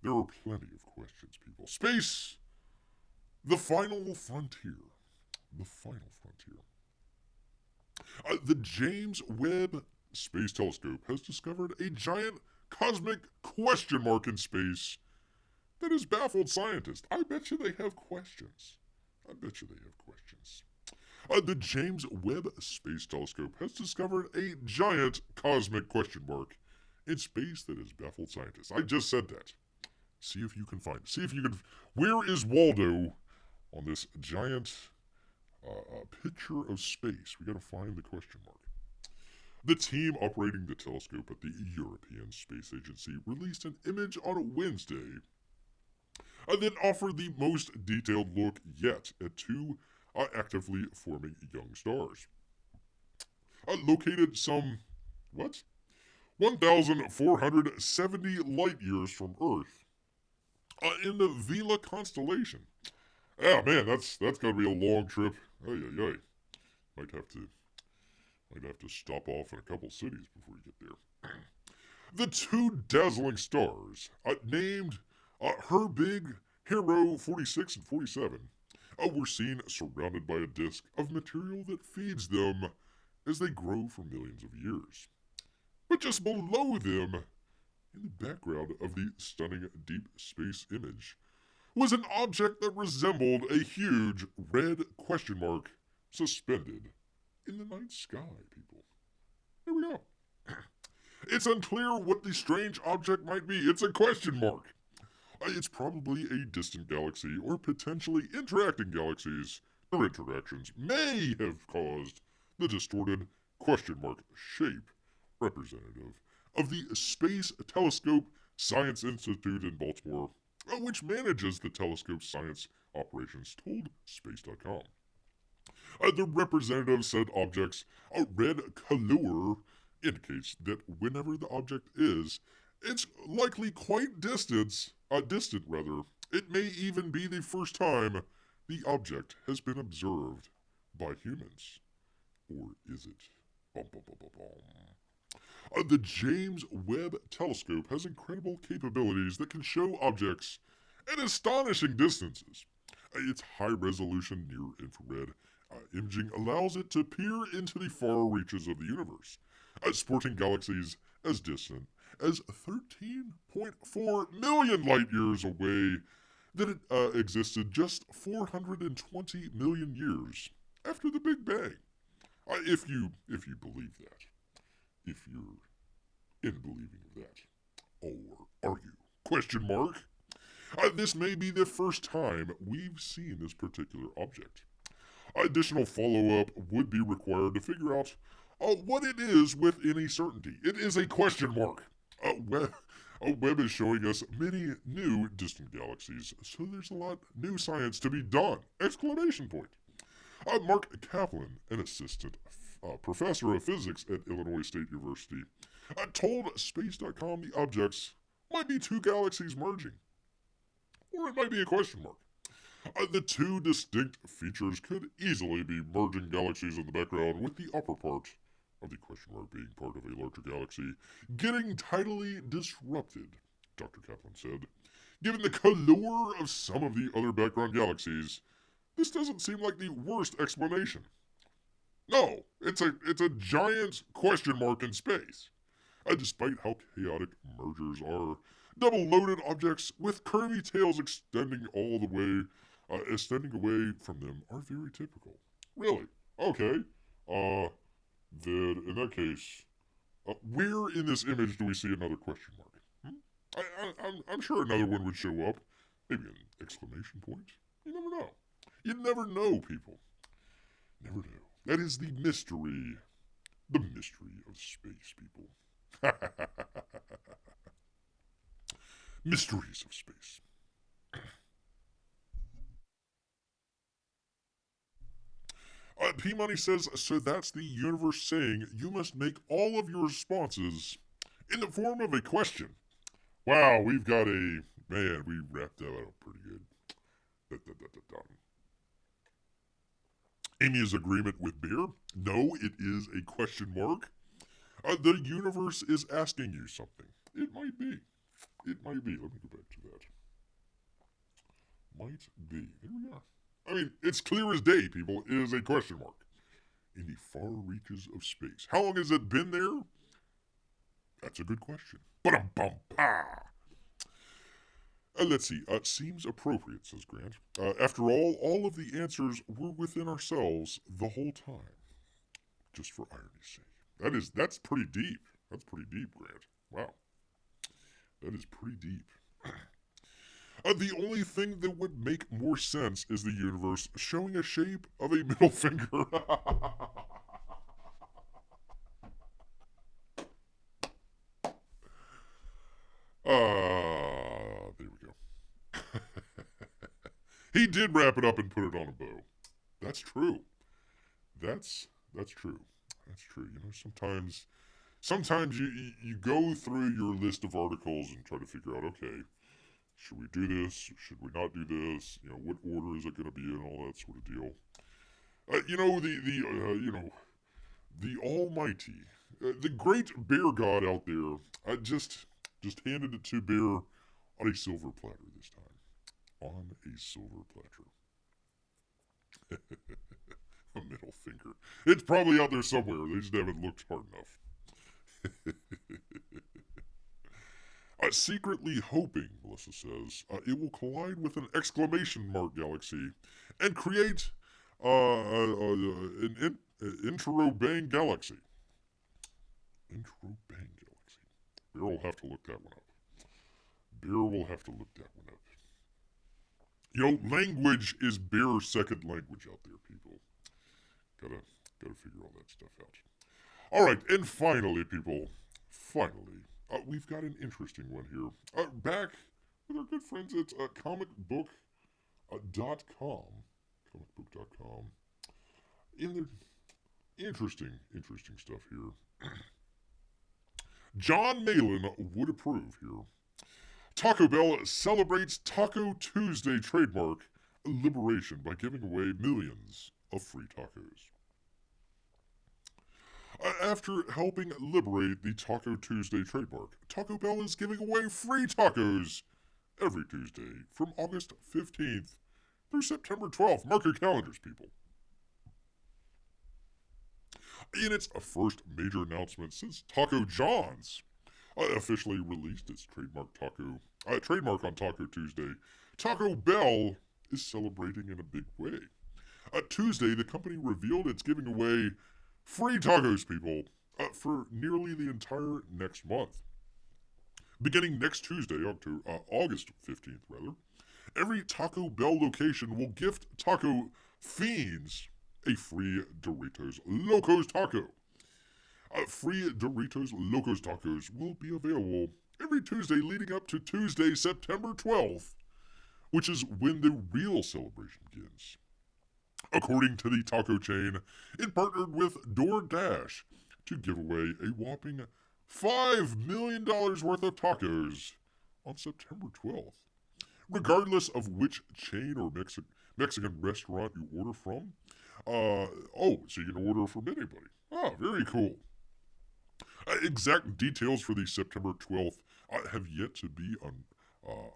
there are plenty of questions, people. Space, the final frontier. The final frontier. The James Webb Space Telescope has discovered a giant cosmic question mark in space that has baffled scientists. I bet you they have questions. The James Webb Space Telescope has discovered a giant cosmic question mark in space that has baffled scientists. I just said that. See if you can find it. See if you can. Where is Waldo on this giant picture of space? We got to find the question mark. The team operating the telescope at the European Space Agency released an image on Wednesday that offered the most detailed look yet at two actively forming young stars. Located some, 1,470 light years from Earth, in the Vela constellation. Ah, man, that's got to be a long trip. Ay. Might have to stop off in a couple cities before you get there. The two dazzling stars, named Her Big Hero 46 and 47, Were seen surrounded by a disk of material that feeds them as they grow for millions of years. But just below them, in the background of the stunning deep space image, was an object that resembled a huge red question mark suspended in the night sky, people. There we go. It's unclear what the strange object might be. It's a question mark. It's probably a distant galaxy or potentially interacting galaxies. Their interactions may have caused the distorted question mark shape representative of the Space Telescope Science Institute in Baltimore, which manages the telescope's science operations, told Space.com. The representative said objects' red color indicates that whenever the object is, it's likely quite distant. It may even be the first time the object has been observed by humans. Or is it? Bum, bum, bum, bum, bum. The James Webb Telescope has incredible capabilities that can show objects at astonishing distances. Its high-resolution near-infrared imaging allows it to peer into the far reaches of the universe, sporting galaxies as distant as 13.4 million light-years away that it existed just 420 million years after the Big Bang. If you believe that. If you're in believing of that. Or are you? Question mark. This may be the first time we've seen this particular object. Additional follow-up would be required to figure out what it is with any certainty. It is a question mark. Webb is showing us many new distant galaxies, so there's a lot new science to be done! Exclamation point. Mark Kaplan, an assistant professor of physics at Illinois State University, told Space.com the objects might be two galaxies merging. Or it might be a question mark. The two distinct features could easily be merging galaxies in the background, with the upper part of the question mark being part of a larger galaxy getting tidally disrupted, Dr. Kaplan said. Given the color of some of the other background galaxies, this doesn't seem like the worst explanation. No, it's a giant question mark in space. Despite how chaotic mergers are, double-loaded objects with curvy tails extending away from them are very typical. Really? Okay. Then in that case, where in this image do we see another question mark? I'm sure another one would show up. Maybe an exclamation point. You never know. You never know, people. Never know. That is the mystery. The mystery of space, people. Mysteries of space. P-Money says, so that's the universe saying you must make all of your responses in the form of a question. Wow, we wrapped that up pretty good. Amy's agreement with Bear? No, it is a question mark. The universe is asking you something. It might be. Let me go back to that. Might be. There we are. I mean, it's clear as day, people. It is a question mark. In the far reaches of space. How long has it been there? That's a good question. Let's see. Seems appropriate, says Grant. After all of the answers were within ourselves the whole time. Just for irony's sake. That's pretty deep. That's pretty deep, Grant. Wow. That is pretty deep. The only thing that would make more sense is the universe showing a shape of a middle finger. There we go. He did wrap it up and put it on a bow. That's true. That's true. That's true. You know, sometimes you go through your list of articles and try to figure out, okay, should we do this? Should we not do this? You know, what order is it going to be in? All that sort of deal. The Almighty, the great bear god out there, just handed it to Bear on a silver platter this time. On a silver platter. A middle finger. It's probably out there somewhere. They just haven't looked hard enough. Secretly hoping, Melissa says, it will collide with an exclamation mark galaxy and create an intro-bang galaxy. Intro-bang galaxy. Bear will have to look that one up. You know, language is Bear's second language out there, people. Gotta figure all that stuff out. All right, and finally, people, we've got an interesting one here. Back with our good friends at comicbook.com. Comicbook.com. And there's interesting stuff here. Jon Malin would approve here. Taco Bell celebrates Taco Tuesday trademark liberation by giving away millions of free tacos. After helping liberate the Taco Tuesday trademark, Taco Bell is giving away free tacos every Tuesday from August 15th through September 12th. Mark your calendars, people. In its first major announcement since Taco John's officially released its trademark on Taco Tuesday, Taco Bell is celebrating in a big way. Tuesday, the company revealed it's giving away free tacos, people, for nearly the entire next month. Beginning next Tuesday, August 15th, rather, every Taco Bell location will gift taco fiends a free Doritos Locos taco. Free Doritos Locos tacos will be available every Tuesday leading up to Tuesday, September 12th, which is when the real celebration begins. According to the taco chain, it partnered with DoorDash to give away a whopping $5 million worth of tacos on September 12th. Regardless of which chain or Mexican restaurant you order from. So you can order from anybody. Very cool. Exact details for the September 12th have yet to be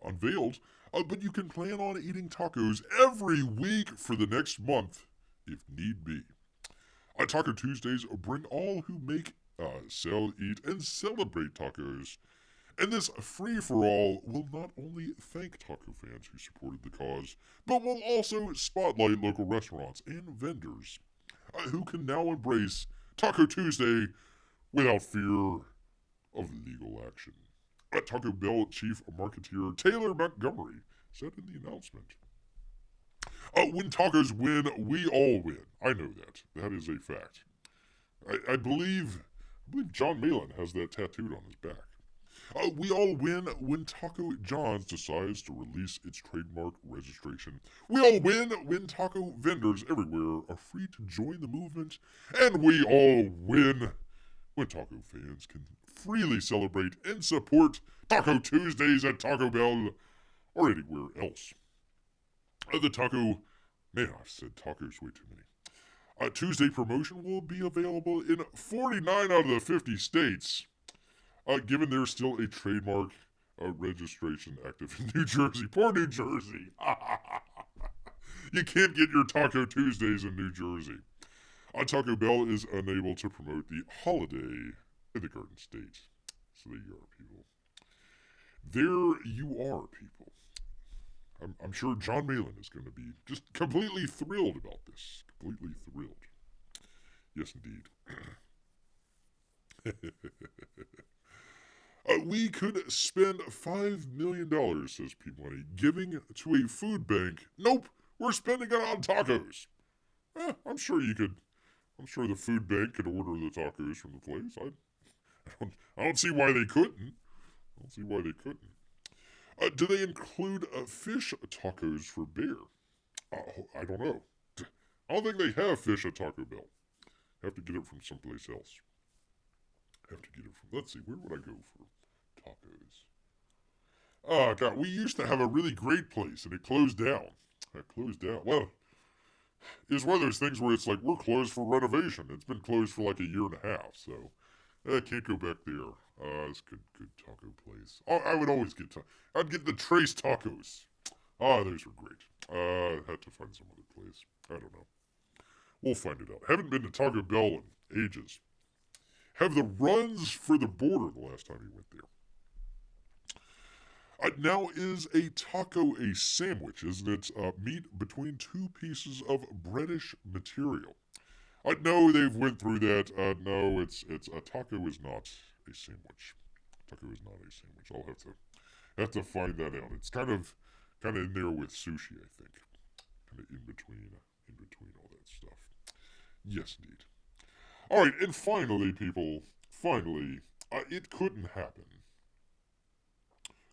unveiled, but you can plan on eating tacos every week for the next month, if need be. Taco Tuesdays bring all who make, sell, eat, and celebrate tacos. And this free-for-all will not only thank taco fans who supported the cause, but will also spotlight local restaurants and vendors who can now embrace Taco Tuesday without fear of legal action. Taco Bell Chief Marketeer Taylor Montgomery said in the announcement, when tacos win, we all win. I know that. That is a fact. I believe Jon Malin has that tattooed on his back. We all win when Taco John's decides to release its trademark registration. We all win when taco vendors everywhere are free to join the movement. And we all win when taco fans can freely celebrate and support Taco Tuesdays at Taco Bell or anywhere else. The taco... Man, I've said tacos way too many. Tuesday promotion will be available in 49 out of the 50 states. Given there's still a trademark registration active in New Jersey. Poor New Jersey. You can't get your Taco Tuesdays in New Jersey. Taco Bell is unable to promote the holiday in the Garden State. So there you are, people. There you are, people. I'm sure Jon Malin is going to be just completely thrilled about this. Completely thrilled. Yes, indeed. We could spend $5 million, says P Money, giving to a food bank. Nope, we're spending it on tacos. I'm sure the food bank could order the tacos from the place. I don't see why they couldn't. Do they include fish tacos for Bear? I don't know. I don't think they have fish at Taco Bell. Have to get it from someplace else. Let's see, where would I go for tacos? Oh, God, we used to have a really great place, and it closed down. Well, it's one of those things where it's like, we're closed for renovation. It's been closed for like a year and a half, so I can't go back there. It's a good taco place. I would always I'd get the Trace tacos. Those were great. Had to find some other place. I don't know. We'll find it out. Haven't been to Taco Bell in ages. Have the runs for the border the last time you went there. Now, is a taco a sandwich? Isn't it meat between two pieces of breadish material? No, they've went through that. No, it's a taco is not a sandwich. Taco is not a sandwich. I'll have to find that out. It's kind of in there with sushi, I think. Kind of in between all that stuff. Yes, indeed. All right, and finally, people, it couldn't happen.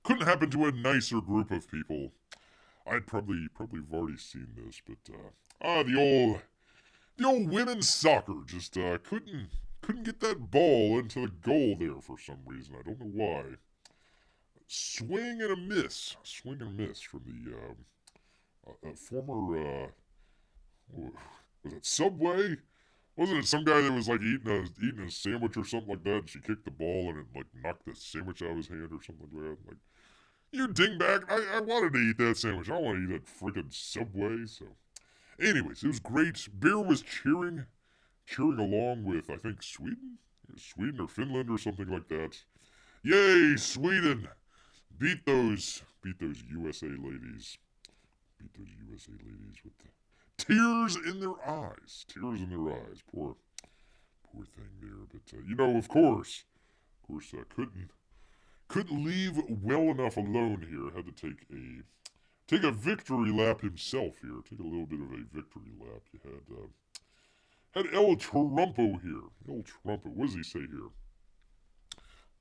Couldn't happen to a nicer group of people. I'd probably have already seen this, but the old women's soccer just couldn't get that ball into the goal there for some reason. I don't know why. Swing and a miss from the former was it Subway? Wasn't it some guy that was like eating a sandwich or something like that? And she kicked the ball and it like knocked the sandwich out of his hand or something like that. Like, you dingbat! I wanted to eat that sandwich. I don't want to eat that freaking Subway. So, anyways, it was great. Bear was cheering along with I think Sweden or Finland or something like that. Yay, Sweden! Beat those USA ladies. Beat those USA ladies with the tears in their eyes. Poor thing there. But of course, couldn't leave well enough alone here. Had to take a victory lap himself here. Take a little bit of a victory lap. You had El Trumpo here. El Trumpo. What does he say here?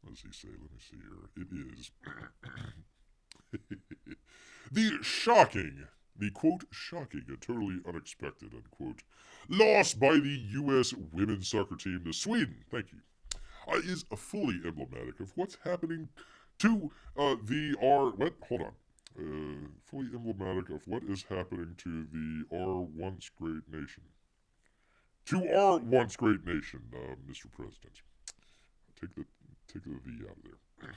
What does he say? Let me see here. It is the quote shocking and totally unexpected unquote loss by the U.S. women's soccer team to Sweden. Thank you. Is fully emblematic of what's happening to fully emblematic of what is happening to our once great nation. To our once great nation, Mr. President. Take the V out of there.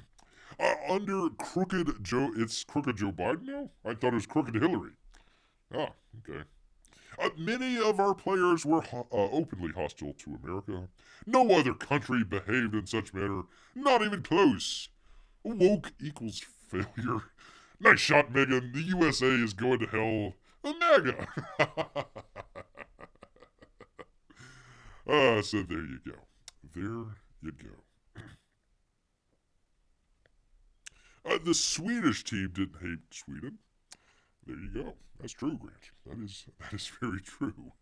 Under Crooked Joe, it's Crooked Joe Biden now? I thought it was Crooked Hillary. Ah, okay. Many of our players were openly hostile to America. No other country behaved in such manner. Not even close. Woke equals failure. Nice shot, Megan. The USA is going to hell. MAGA. So there you go. The Swedish team didn't hate Sweden. There you go. That's true, Grant. That is very true.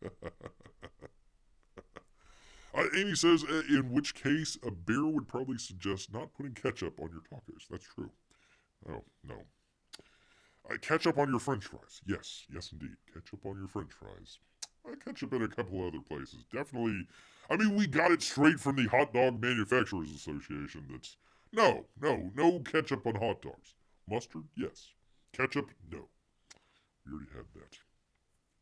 Amy says, in which case, a bear would probably suggest not putting ketchup on your tacos. That's true. Oh, no. Ketchup on your french fries. Yes, indeed. Ketchup on your french fries. Ketchup in a couple other places. Definitely. I mean, we got it straight from the Hot Dog Manufacturers Association. That's no ketchup on hot dogs. Mustard, yes. Ketchup, no. We already had that.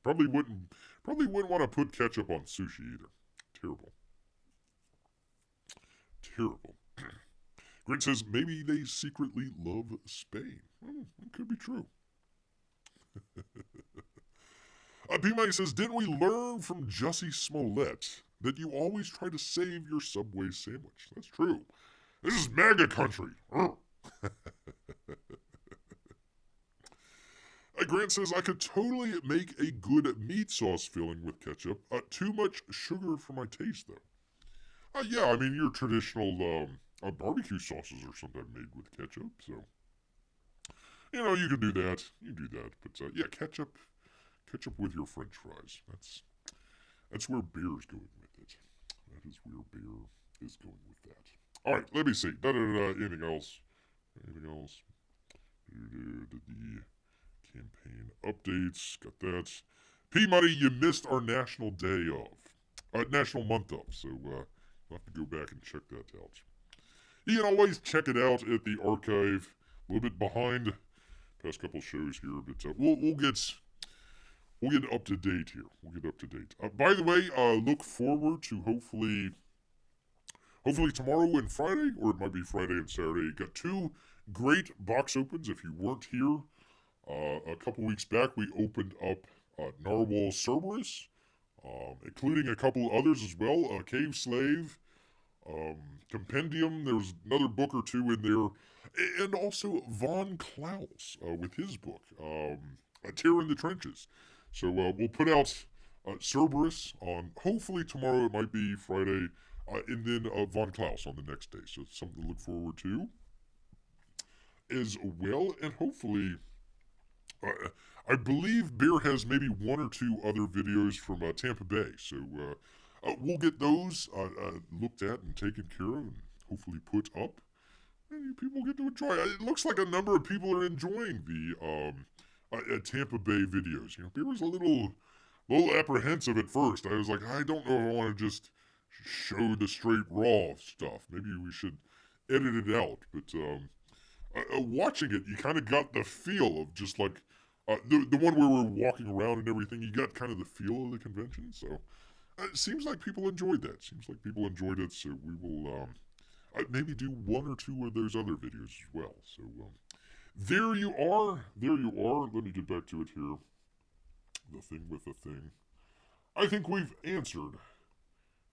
Probably wouldn't want to put ketchup on sushi either. Terrible. Grant says maybe they secretly love Spain. It could be true. P-Money says, didn't we learn from Jussie Smollett that you always try to save your Subway sandwich? That's true. This is MAGA country. Grant says, I could totally make a good meat sauce filling with ketchup. Too much sugar for my taste, though. Yeah, I mean, your traditional barbecue sauces are sometimes made with ketchup, so... you can do that. But, yeah, ketchup with your french fries. That's where beer's going with it. That is where beer is going with that. All right, let me see. Anything else? The campaign updates. Got that. P-Money, you missed our national day off. National month off. So, we'll have to go back and check that out. You can always check it out at the archive. A little bit behind past couple shows here, but we'll get up to date here. By the way, look forward to hopefully tomorrow and Friday, or it might be Friday and Saturday. Got two great box opens. If you weren't here A couple weeks back, we opened up Narwhal Cerberus, including a couple others as well. Cave Slave, Compendium. There was another book or two in there, and also Von Klaus with his book, A Tear in the Trenches. So we'll put out Cerberus on hopefully tomorrow. It might be Friday, and then Von Klaus on the next day. So it's something to look forward to as well, and hopefully. I believe Bear has maybe one or two other videos from Tampa Bay, so we'll get those looked at and taken care of, and hopefully put up, and people get to enjoy. It looks like a number of people are enjoying the Tampa Bay videos. You know, Bear was a little apprehensive at first. I was like, I don't know if I want to just show the straight raw stuff. Maybe we should edit it out, but watching it, you kind of got the feel of just like the one where we're walking around and everything. You got kind of the feel of the convention. So it seems like people enjoyed that. Seems like people enjoyed it. So we will maybe do one or two of those other videos as well. So there you are. There you are. Let me get back to it here. The thing with the thing. I think we've answered.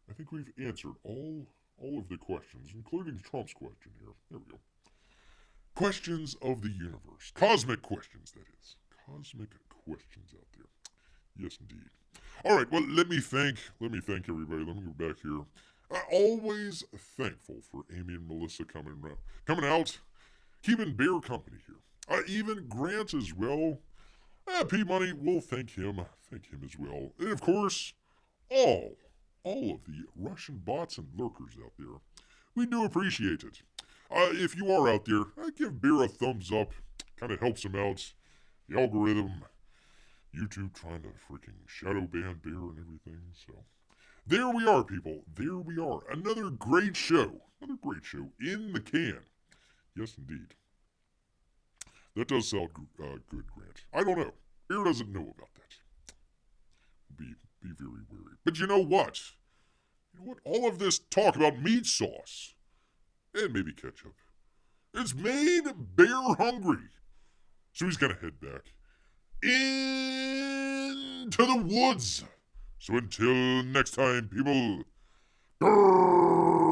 I think we've answered all of the questions, including Trump's question here. There we go. Questions of the universe. Cosmic questions, that is. Cosmic questions out there. Yes, indeed. All right, well, let me thank everybody. Let me go back here. Always thankful for Amy and Melissa coming out, keeping Bear company here. Even Grant as well. P-Money, we'll thank him as well. And of course, all of the Russian bots and lurkers out there. We do appreciate it. If you are out there, give Bear a thumbs up. Kind of helps him out. The algorithm, YouTube trying to freaking shadow ban Bear and everything. So there we are, people. There we are. Another great show. Another great show in the can. Yes, indeed. That does sound good, Grant. I don't know. Bear doesn't know about that. Be very wary. But you know what? You know what? All of this talk about meat sauce and maybe ketchup, it's made Bear hungry. So he's gonna head back into the woods. So until next time, people, grrr.